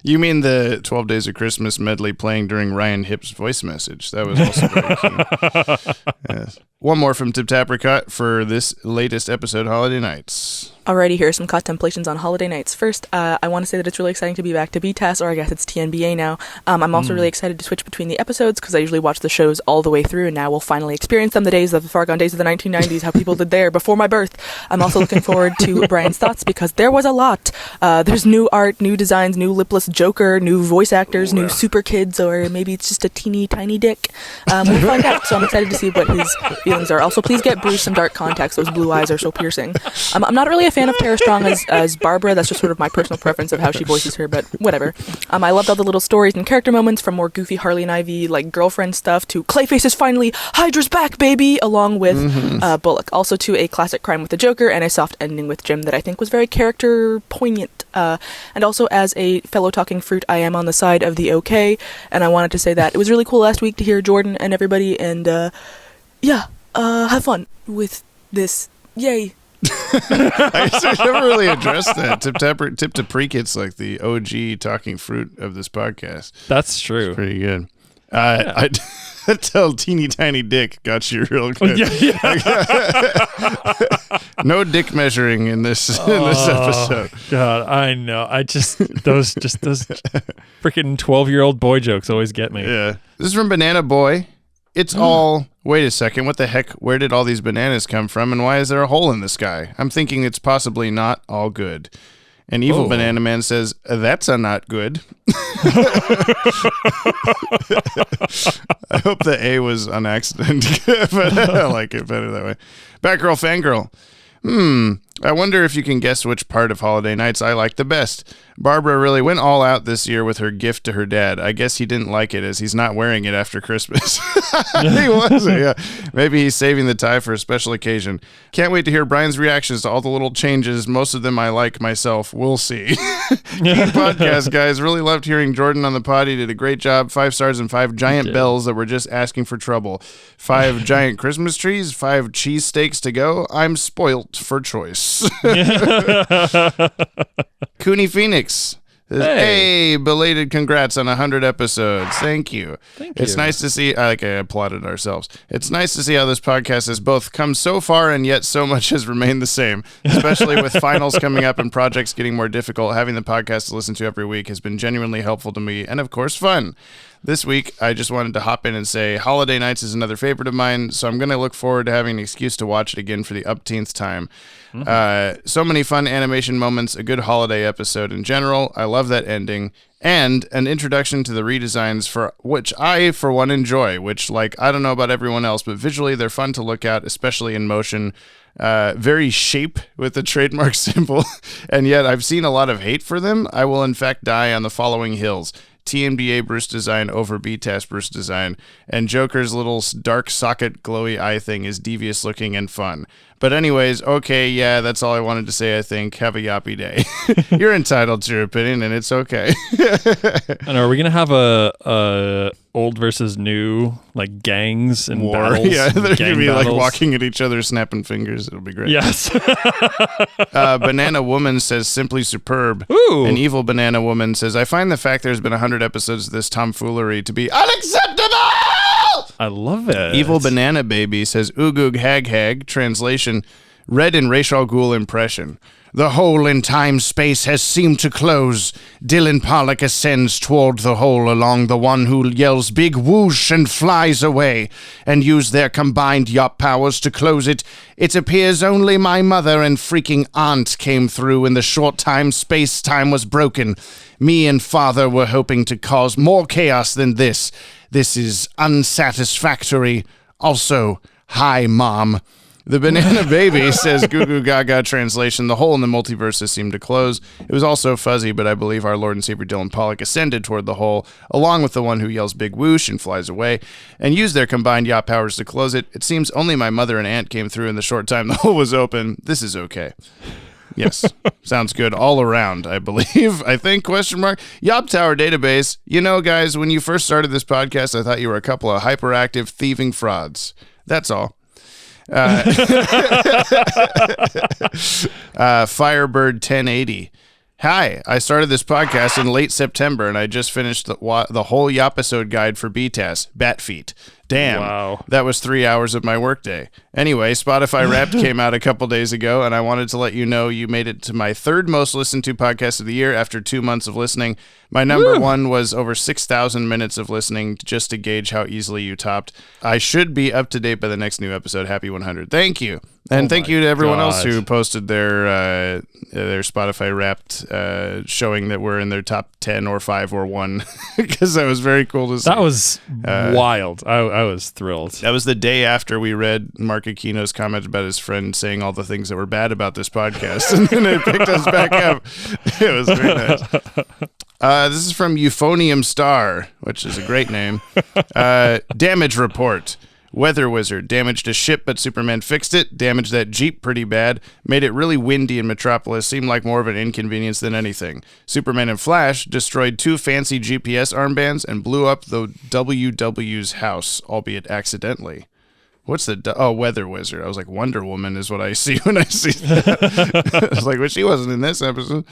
You mean the 12 Days of Christmas medley playing during Ryan Hipp's voice message. That was also very cute. Yes. One more from Tip Tapricot for this latest episode, Holiday Nights. Alrighty, here are some contemplations on holiday nights. First, I want to say that it's really exciting to be back to btas, or I guess it's TNBA now. I'm also really excited to switch between the episodes because I usually watch the shows all the way through, and now we'll finally experience them, the far gone days of the 1990s, how people did there before my birth. I'm also looking forward to Brian's thoughts because there was a lot. There's new art, new designs, new lipless Joker, new voice actors, new super kids, or maybe it's just a teeny tiny dick. We'll find out, so I'm excited to see what his feelings are. Also, please get Bruce some dark contacts. Those blue eyes are so piercing. I'm not really a fan of Tara Strong as Barbara. That's just sort of my personal preference of how she voices her, but whatever. I loved all the little stories and character moments, from more goofy Harley and Ivy, like girlfriend stuff, to Clayface is finally Hydra's back, baby, along with Pollack. Also to a classic crime with the Joker and a soft ending with Jim that I think was very character poignant. And also, as a fellow talking fruit, I am on the side of the okay, and I wanted to say that it was really cool last week to hear Jordan and everybody, and have fun with this. Yay. I never really addressed that. Tip Tapricot's like the OG talking fruit of this podcast. That's true. It's pretty good. I tell teeny tiny dick got you real good. No dick measuring in this episode. God, I know. Those freaking 12-year-old boy jokes always get me. Yeah. This is from Banana Boy. It's all, wait a second, what the heck? Where did all these bananas come from, and why is there a hole in the sky? I'm thinking it's possibly not all good. And Evil Banana Man says, that's a not good. I hope the A was on accident, but I like it better that way. Batgirl Fangirl. I wonder if you can guess which part of Holiday Nights I like the best. Barbara really went all out this year with her gift to her dad. I guess he didn't like it as he's not wearing it after Christmas. He wasn't, yeah. Maybe he's saving the tie for a special occasion. Can't wait to hear Brian's reactions to all the little changes. Most of them I like myself. We'll see. Good podcast, guys. Really loved hearing Jordan on the pod. He did a great job. 5 stars and 5 giant bells that were just asking for trouble. 5 giant Christmas trees, 5 cheesesteaks to go. I'm spoilt for choice. Cooney Phoenix. Hey, belated congrats on 100 episodes. Thank you. It's you. nice to see, I applauded ourselves. It's nice to see how this podcast has both come so far and yet so much has remained the same, especially with finals coming up and projects getting more difficult. Having the podcast to listen to every week has been genuinely helpful to me and, of course, fun. This week, I just wanted to hop in and say Holiday Nights is another favorite of mine, so I'm going to look forward to having an excuse to watch it again for the upteenth time. So many fun animation moments, a good holiday episode in general. I love that ending. And an introduction to the redesigns, for which I, for one, enjoy, which, like, I don't know about everyone else, but visually they're fun to look at, especially in motion. Very shape with the trademark symbol, and yet I've seen a lot of hate for them. I will, in fact, die on the following hills. TMBA Bruce design over btas Bruce design, and Joker's little dark socket glowy eye thing is devious looking and fun. But anyways, okay, yeah, that's all I wanted to say, I think. Have a Yoppie day. You're entitled to your opinion, and it's okay. And are we going to have a old versus new, like, gangs and War. battles? Yeah, they're going to be battles? like walking at each other, snapping fingers. It'll be great. Yes. Banana Woman says, simply superb. Ooh. An evil Banana Woman says, I find the fact there's been 100 episodes of this tomfoolery to be unacceptable! I love it. Evil Banana Baby says, Oogug Hag Hag, translation, read in Ra's al Ghul impression. The hole in time-space has seemed to close. Dylan Pollack ascends toward the hole along the one who yells big whoosh and flies away, and use their combined yop powers to close it. It appears only my mother and freaking aunt came through in the short time space-time was broken. Me and father were hoping to cause more chaos than this. This is unsatisfactory. Also, hi, Mom. The Banana Baby says, Goo Goo Gaga, translation, the hole in the multiverse has seemed to close. It was also fuzzy, but I believe our Lord and Savior Dylan Pollack ascended toward the hole, along with the one who yells big whoosh and flies away, and used their combined yacht powers to close it. It seems only my mother and aunt came through in the short time the hole was open. This is okay. Yes, sounds good all around, I believe. I think, question mark. Yop Tower database. You know, guys, when you first started this podcast, I thought you were a couple of hyperactive, thieving frauds. That's all. Firebird 1080. Hi, I started this podcast in late September, and I just finished the whole Yopisode guide for btas, Bat Feet. Damn, wow. That was 3 hours of my workday. Anyway, Spotify Wrapped came out a couple days ago, and I wanted to let you know you made it to my third most listened to podcast of the year after 2 months of listening. My number one was over 6,000 minutes of listening, just to gauge how easily you topped. I should be up to date by the next new episode. Happy 100. Thank you. And thank you to everyone else who posted their Spotify Wrapped showing that we're in their top 10 or 5 or 1, because that was very cool to see. That was wild. I was thrilled. That was the day after we read Mark Aquino's comment about his friend saying all the things that were bad about this podcast, and then it picked us back up. It was very nice. This is from Euphonium Star, which is a great name. Damage report. Weather Wizard damaged a ship, but Superman fixed it. Damaged that Jeep pretty bad. Made it really windy in Metropolis. Seemed like more of an inconvenience than anything. Superman and Flash destroyed 2 fancy GPS armbands and blew up the WW's house, albeit accidentally. What's the... Weather Wizard. I was like, Wonder Woman is what I see when I see that. I was like, well, she wasn't in this episode.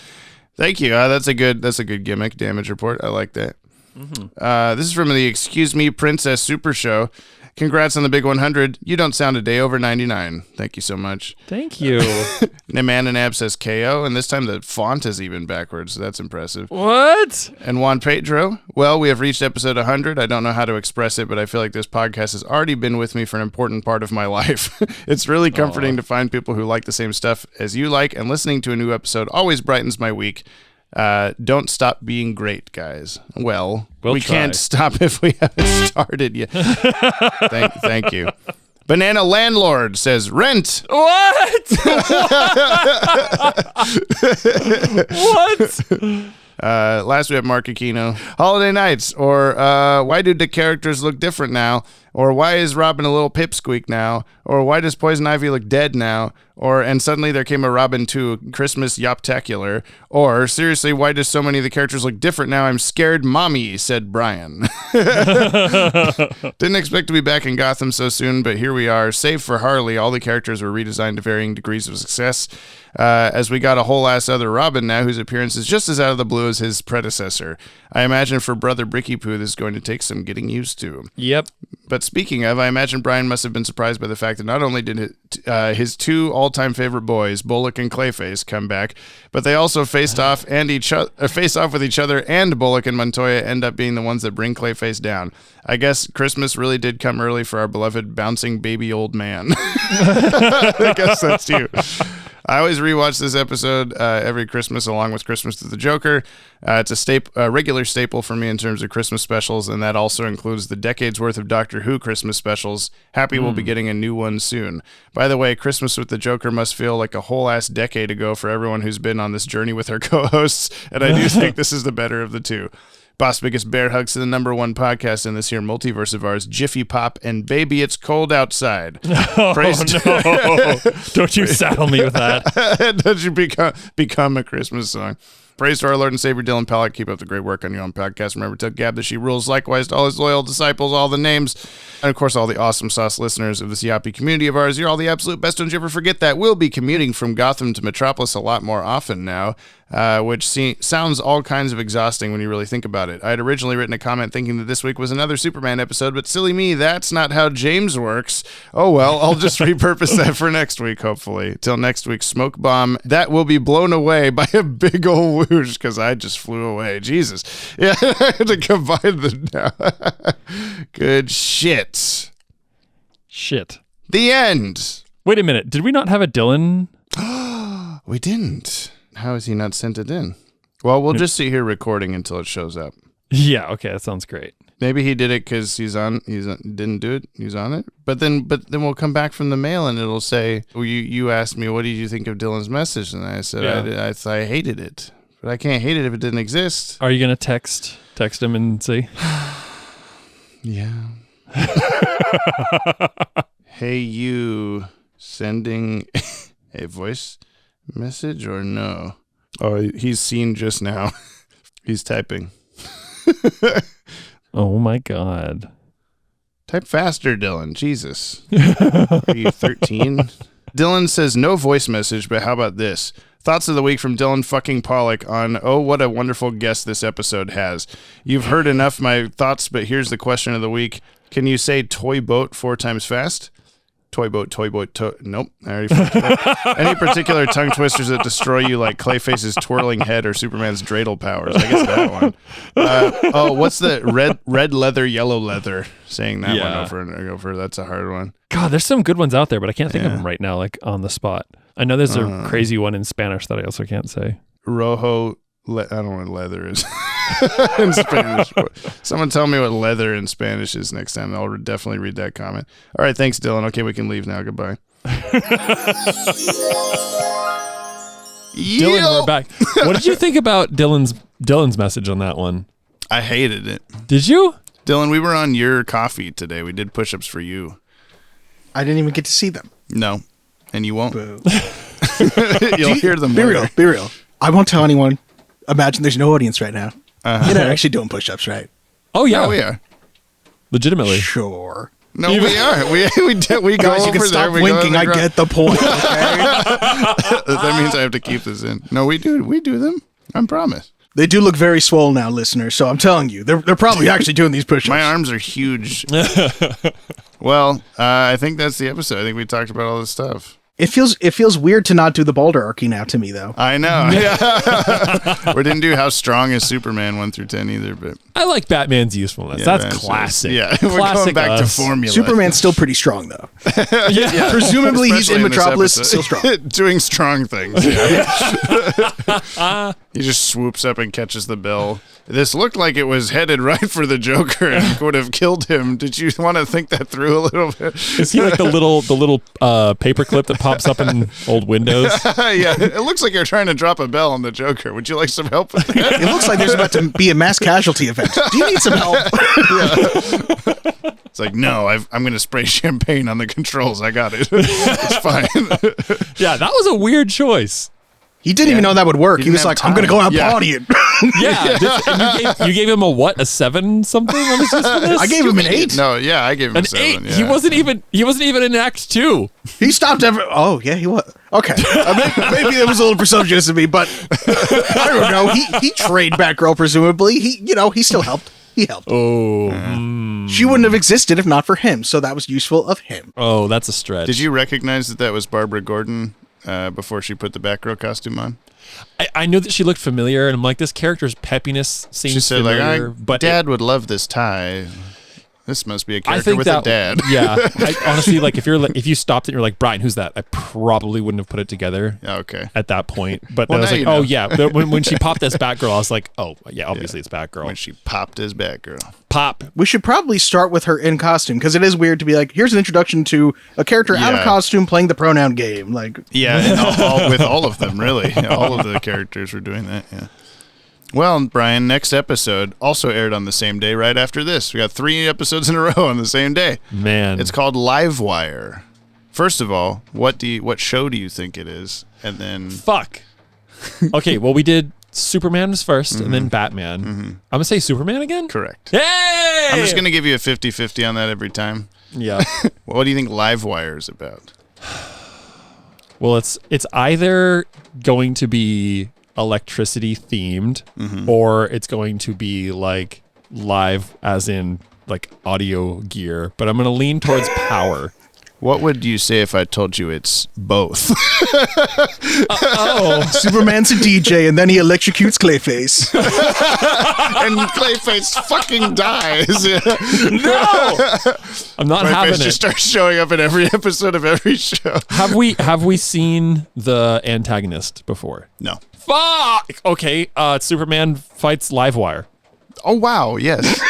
Thank you. That's a good gimmick. Damage report. I like that. Mm-hmm. This is from the Excuse Me Princess Super Show. Congrats on the big 100. You don't sound a day over 99. Thank you so much. Thank you. Namananab says KO, and this time the font is even backwards. So that's impressive. What? And Juan Pedro. Well, we have reached episode 100. I don't know how to express it, but I feel like this podcast has already been with me for an important part of my life. It's really comforting to find people who like the same stuff as you like, and listening to a new episode always brightens my week. Don't stop being great, guys. Well, we can't stop if we haven't started yet. Thank you. Banana Landlord says, rent. What? What? Last we have Mark Aquino. Holiday Nights, or why do the characters look different now? Or why is Robin a little pipsqueak now? Or why does Poison Ivy look dead now? Or, and suddenly there came a Robin 2 Christmas Yoptacular. Or, seriously, why do so many of the characters look different now? I'm scared, mommy, said Brian. Didn't expect to be back in Gotham so soon, but here we are. Save for Harley, all the characters were redesigned to varying degrees of success. As we got a whole ass other Robin now, whose appearance is just as out of the blue as his predecessor. I imagine for Brother Bricky Poo, this is going to take some getting used to. Yep. But speaking of, I imagine Brian must have been surprised by the fact that not only did his two all-time favorite boys, Bullock and Clayface, come back, but they also faced off with each other, and Bullock and Montoya end up being the ones that bring Clayface down. I guess Christmas really did come early for our beloved bouncing baby old man. I guess that's you. I always rewatch this episode every Christmas along with Christmas with the Joker. It's a regular staple for me in terms of Christmas specials, and that also includes the decades worth of Doctor Who Christmas specials. Happy we'll be getting a new one soon. By the way, Christmas with the Joker must feel like a whole ass decade ago for everyone who's been on this journey with her co-hosts, and I do think this is the better of the two. Boss biggest bear hugs to the #1 podcast in this here multiverse of ours, Jiffy Pop and Baby It's Cold Outside. Oh, no. Don't you saddle me with that. Don't you become a Christmas song. Praise to our Lord and Savior Dylan Pollack. Keep up the great work on your own podcast. Remember to tell Gab that she rules. Likewise to all his loyal disciples, all the names, and of course all the awesome sauce listeners of this Yoppie community of ours. You're all the absolute best. Don't you ever forget that. We'll be commuting from Gotham to Metropolis a lot more often now, which sounds all kinds of exhausting when you really think about it. I had originally written a comment thinking that this week was another Superman episode, but silly me, that's not how James works. Oh well, I'll just repurpose that for next week, hopefully. Till next week, smoke bomb. That will be blown away by a big old whoosh because I just flew away. Jesus. Yeah, I had to combine them now. Good shit. Shit. The end. Wait a minute. Did we not have a Dylan? We didn't. How has he not sent it in? Well, we'll just sit here recording until it shows up. Yeah, okay, that sounds great. Maybe he did it because didn't do it. He's on it. But then we'll come back from the mail and it'll say, well, you asked me, what did you think of Dylan's message? And I said, yeah. I hated it. But I can't hate it if it didn't exist. Are you going to text him and see? Yeah. Hey, you sending a voice message or no? Oh, he's seen just now. He's typing. Oh my God. Type faster, Dylan. Jesus. Are you 13? Dylan says no voice message, but how about this? Thoughts of the week from Dylan fucking Pollack on, oh, what a wonderful guest this episode has. You've heard enough my thoughts, but here's the question of the week. Can you say toy boat 4 times fast? Toy boat, nope. I already fucked it up. Any particular tongue twisters that destroy you like Clayface's twirling head or Superman's dreidel powers? I guess that one. What's the red leather, yellow leather? Saying that one over and over. That's a hard one. God, there's some good ones out there, but I can't think of them right now, like on the spot. I know there's a crazy one in Spanish that I also can't say. Rojo, I don't know what leather is in Spanish. Someone tell me what leather in Spanish is next time. I'll definitely read that comment. All right, thanks, Dylan. Okay, we can leave now. Goodbye. Dylan, we're back. What did you think about Dylan's message on that one? I hated it. Did you? Dylan, we were on your coffee today. We did push-ups for you. I didn't even get to see them. No, and you won't. Boo. You'll hear them later. Be real. I won't tell anyone. Imagine there's no audience right now. You're not actually doing push-ups, right? Oh, yeah. No, we are. Legitimately. Sure. No, we are. We go Guys, you can over stop there. winking. I get the point. Okay? That means I have to keep this in. No, we do them. I promise. They do look very swole now, listeners. So I'm telling you, they're probably actually doing these push-ups. My arms are huge. Well, I think that's the episode. I think we talked about all this stuff. It feels weird to not do the balderarchy now to me, though. I know. Yeah. We didn't do how strong is Superman 1 through 10 either, but I like Batman's usefulness. Yeah, that's classic. Yeah, we're going back to formula. Superman's still pretty strong, though. Yeah. Presumably he's Especially in Metropolis, still strong. Doing strong things. Yeah. He just swoops up and catches the bill. This looked like it was headed right for the Joker and would have killed him. Did you want to think that through a little bit? Is he like the little paperclip that pops up in old windows? Yeah, it looks like you're trying to drop a bell on the Joker. Would you like some help with that? It looks like there's about to be a mass casualty event vent. Do you need some help? It's like, no, I'm going to spray champagne on the controls. I got it. It's fine. Yeah, that was a weird choice. He didn't even know that would work. He was like, I'm going to go out partying. Yeah. And you gave him a what? A 7 something on his list for this? I gave him an 8. No, yeah, I gave him an a 7. 8. Yeah. He wasn't even in Act 2. He stopped Oh, yeah, he was. Okay. Maybe it was a little presumptuous of me, but I don't know. He trained Batgirl, presumably. He still helped. He helped. Oh. She wouldn't have existed if not for him, so that was useful of him. Oh, that's a stretch. Did you recognize that was Barbara Gordon before she put the Batgirl costume on? I knew that she looked familiar, and I'm like, this character's peppiness seems she said, familiar. like, but Dad would love this tie. This must be a I character think with that, a dad. Yeah. Honestly, like if you stopped it and you're like, Brian, who's that? I probably wouldn't have put it together. Okay. At that point. But Well, then I was now like, you know. oh yeah. When she popped as Batgirl, I was like, oh yeah, obviously it's Batgirl. When she popped as Batgirl. Pop. We should probably start with her in costume, because it is weird to be like, here's an introduction to a character out of Yeah. costume playing the pronoun game. Like, Yeah, and with all of them, really. All of the characters were doing that, yeah. Well, Brian, next episode also aired on the same day right after this. We got 3 episodes in a row on the same day. Man. It's called Livewire. First of all, what show do you think it is? And then... Fuck. Okay, well, we did Superman was first, and then Batman. I'm going to say Superman again? Correct. Hey! I'm just going to give you a 50-50 on that every time. Yeah. What do you think Livewire is about? Well, it's either going to be electricity themed, or it's going to be like live as in like audio gear, but I'm going to lean towards power. What would you say if I told you it's both? Superman's a DJ, and then he electrocutes Clayface. And Clayface fucking dies. No! I'm not having Clayface it. just starts showing up in every episode of every show. Have we seen the antagonist before? No. Fuck! Okay, Superman fights Livewire. Oh, wow, yes.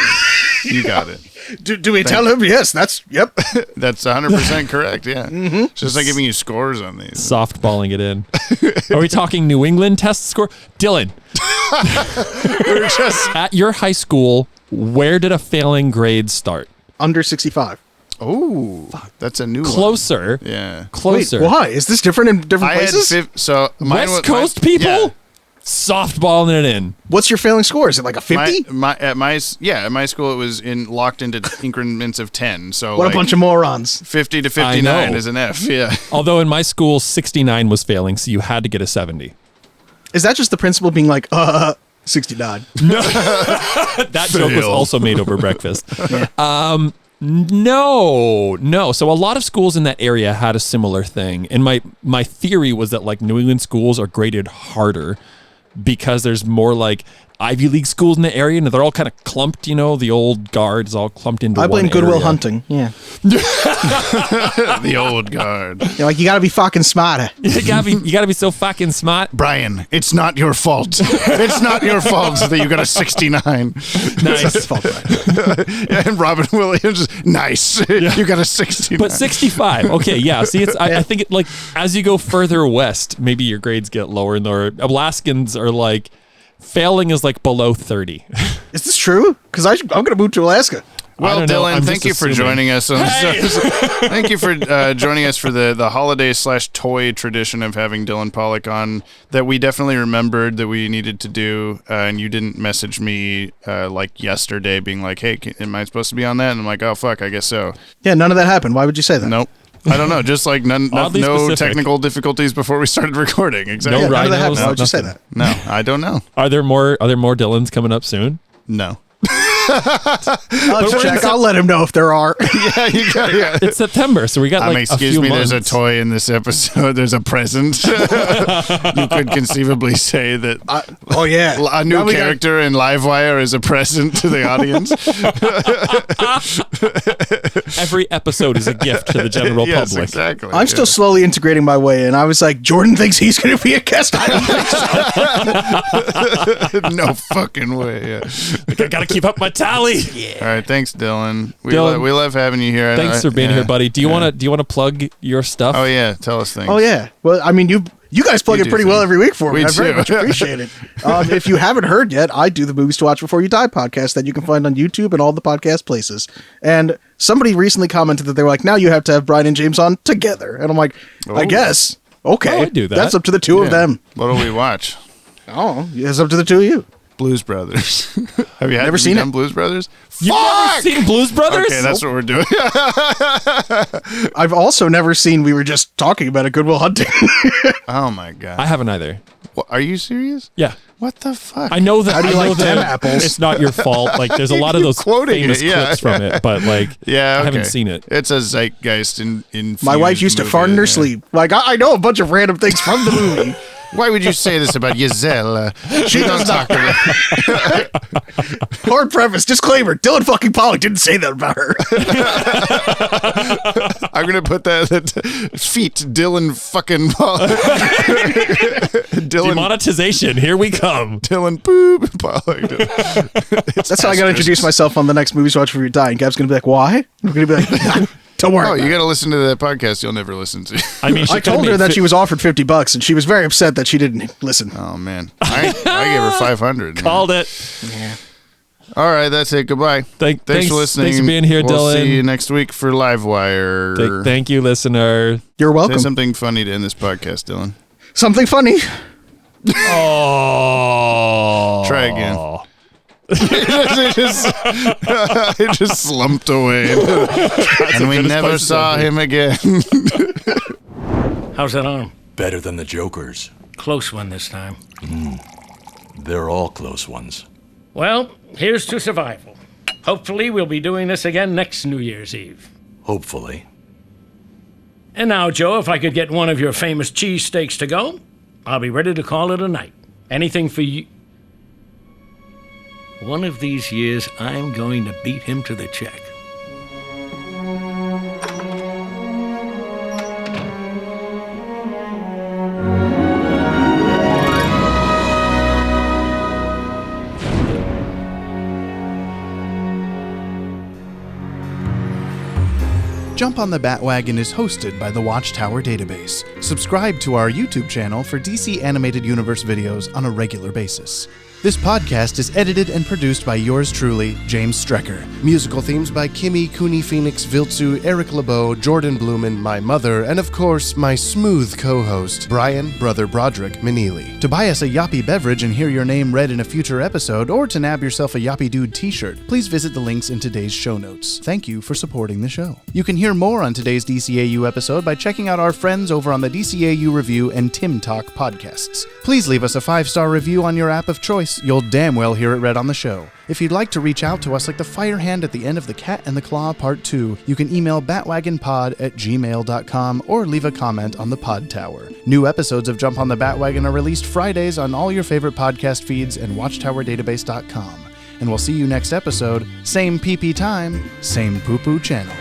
You got it. Do we tell him? Yes, that's 100% correct, yeah. It's just like giving you scores on these. Softballing it in. Are we talking New England test score? Dylan. We're just at your high school, where did a failing grade start? Under 65. Oh, that's a new Closer. one. Yeah. Closer. Wait, why? Is this different in different places? West Coast people? Yeah. Softballing it in. What's your failing score? Is it like a 50? At my school it was locked into increments of 10. So What a bunch of morons. 50 to I 59 know. is an F. Yeah. Although in my school, 69 was failing, so you had to get a 70. Is that just the principal being like, 69? That joke was also made over breakfast. No. So a lot of schools in that area had a similar thing. And my theory was that like New England schools are graded harder because there's more like Ivy League schools in the area, and they're all kind of clumped, the old guard is all clumped into I blame one Goodwill area. Hunting. Yeah. The old guard. You're like, you gotta be fucking smarter. You gotta be so fucking smart. Brian, it's not your fault. It's not your fault that you got a 69. Nice. Yeah, and Robin Williams, nice. You got a 69. But 65. Okay, yeah. See, I think it, like as you go further west, maybe your grades get lower and lower. Alaskans are like failing is like below 30. Is this true? Because I'm going to move to Alaska. Well, I don't know. Dylan, I'm thank just you for assuming. joining us. Thank you for joining us for the holiday/toy tradition of having Dylan Pollack on that we definitely remembered that we needed to do. And you didn't message me like yesterday being like, hey, am I supposed to be on that? And I'm like, oh, fuck, I guess so. Yeah, none of that happened. Why would you say that? Nope. I don't know. Just like no Oddly specific. technical difficulties before we started recording. Exactly. No None of that happened. rhinos. Why would you say that? No, I don't know. Are there more Dylans coming up soon? No. I'll let him know if there are. Yeah, you got. Yeah. It's September, so we got like a excuse few me. months. There's a toy in this episode. There's a present. You could conceivably say that. Oh yeah, a new character in Livewire is a present to the audience. Every episode is a gift to the general Yes, public. exactly. I'm still slowly integrating my way in. I was like, Jordan thinks he's going to be a guest. I don't think so. No fucking way. Yeah. I gotta keep up my tally. All right. Thanks, Dylan. We Dylan, love having you here. Thanks for being here, buddy. Do you want to plug your stuff? Oh yeah, tell us things. Oh yeah. Well, I mean, You guys plug it pretty well every week for me. We I very do. much appreciate it. If you haven't heard yet, I do the Movies to Watch Before You Die podcast that you can find on YouTube and all the podcast places. And somebody recently commented that they were like, now you have to have Brian and James on together. And I'm like, I guess. Okay. Oh, I'd do that. That's up to the two of them. What do we watch? Oh, it's up to the two of you. Blues Brothers. Have you Never seen done it? Blues Brothers? You've never seen Blues Brothers? Okay, that's what we're doing. I've also never seen, we were just talking about Good Will Hunting. Oh my god. I haven't either. What, are you serious? Yeah. What the fuck? I know that. How do you I know like that them apples? It's not your fault. Like, there's a lot of those quoting famous it, yeah. clips from it, but like, Yeah, I haven't okay. seen it. It's a zeitgeist in My wife used to fart in her sleep. Like, I know a bunch of random things from the movie. Why would you say this about Giselle? She does not. Hard preface, disclaimer, Dylan fucking Pollack didn't say that about her. I'm going to put that feet, Dylan fucking Pollack. Dylan, Demonetization, here we come. Dylan Boob Pollack. That's how I got to introduce myself on the next Movies Watch Before You Die. And Gab's going to be like, why? I'm going to be like, don't worry. Oh, you got to listen to that podcast you'll never listen to. I mean, I told her that she was offered $50 and she was very upset that she didn't listen. Oh, man. I gave her 500. Called it. Yeah. All right, that's it. Goodbye. Thanks for listening. Thanks for being here, we'll Dylan. see you next week for Livewire. Thank you, listener. You're welcome. Say something funny to end this podcast, Dylan. Something funny. Oh. Try again. It just slumped away. And we never saw him again. How's that arm? Better than the Joker's. Close one this time. They're all close ones. Well, here's to survival. Hopefully we'll be doing this again next New Year's Eve. Hopefully. And now, Joe, if I could get one of your famous cheesesteaks to go, I'll be ready to call it a night. Anything for you. One of these years, I'm going to beat him to the check. Jump on the Bat-Wagon is hosted by the Watchtower database. Subscribe to our YouTube channel for DC Animated Universe videos on a regular basis. This podcast is edited and produced by yours truly, James Strecker. Musical themes by Kimmy, Cooney Phoenix, Viltsu, Eric LeBeau, Jordan Blumen, my mother, and of course, my smooth co-host, Brian, brother Broderick Meneely. To buy us a Yoppie beverage and hear your name read in a future episode, or to nab yourself a Yoppie Dude t-shirt, please visit the links in today's show notes. Thank you for supporting the show. You can hear more on today's DCAU episode by checking out our friends over on the DCAU Review and Timm Talk podcasts. Please leave us a 5-star review on your app of choice. You'll damn well hear it read on the show. If you'd like to reach out to us like the fire hand at the end of The Cat and the Claw Part 2, you can email batwagonpod@gmail.com or leave a comment on the Podtower. New episodes of Jump on the Bat-Wagon are released Fridays on all your favorite podcast feeds and watchtowerdatabase.com. And we'll see you next episode, same PP time, same poo-poo channel.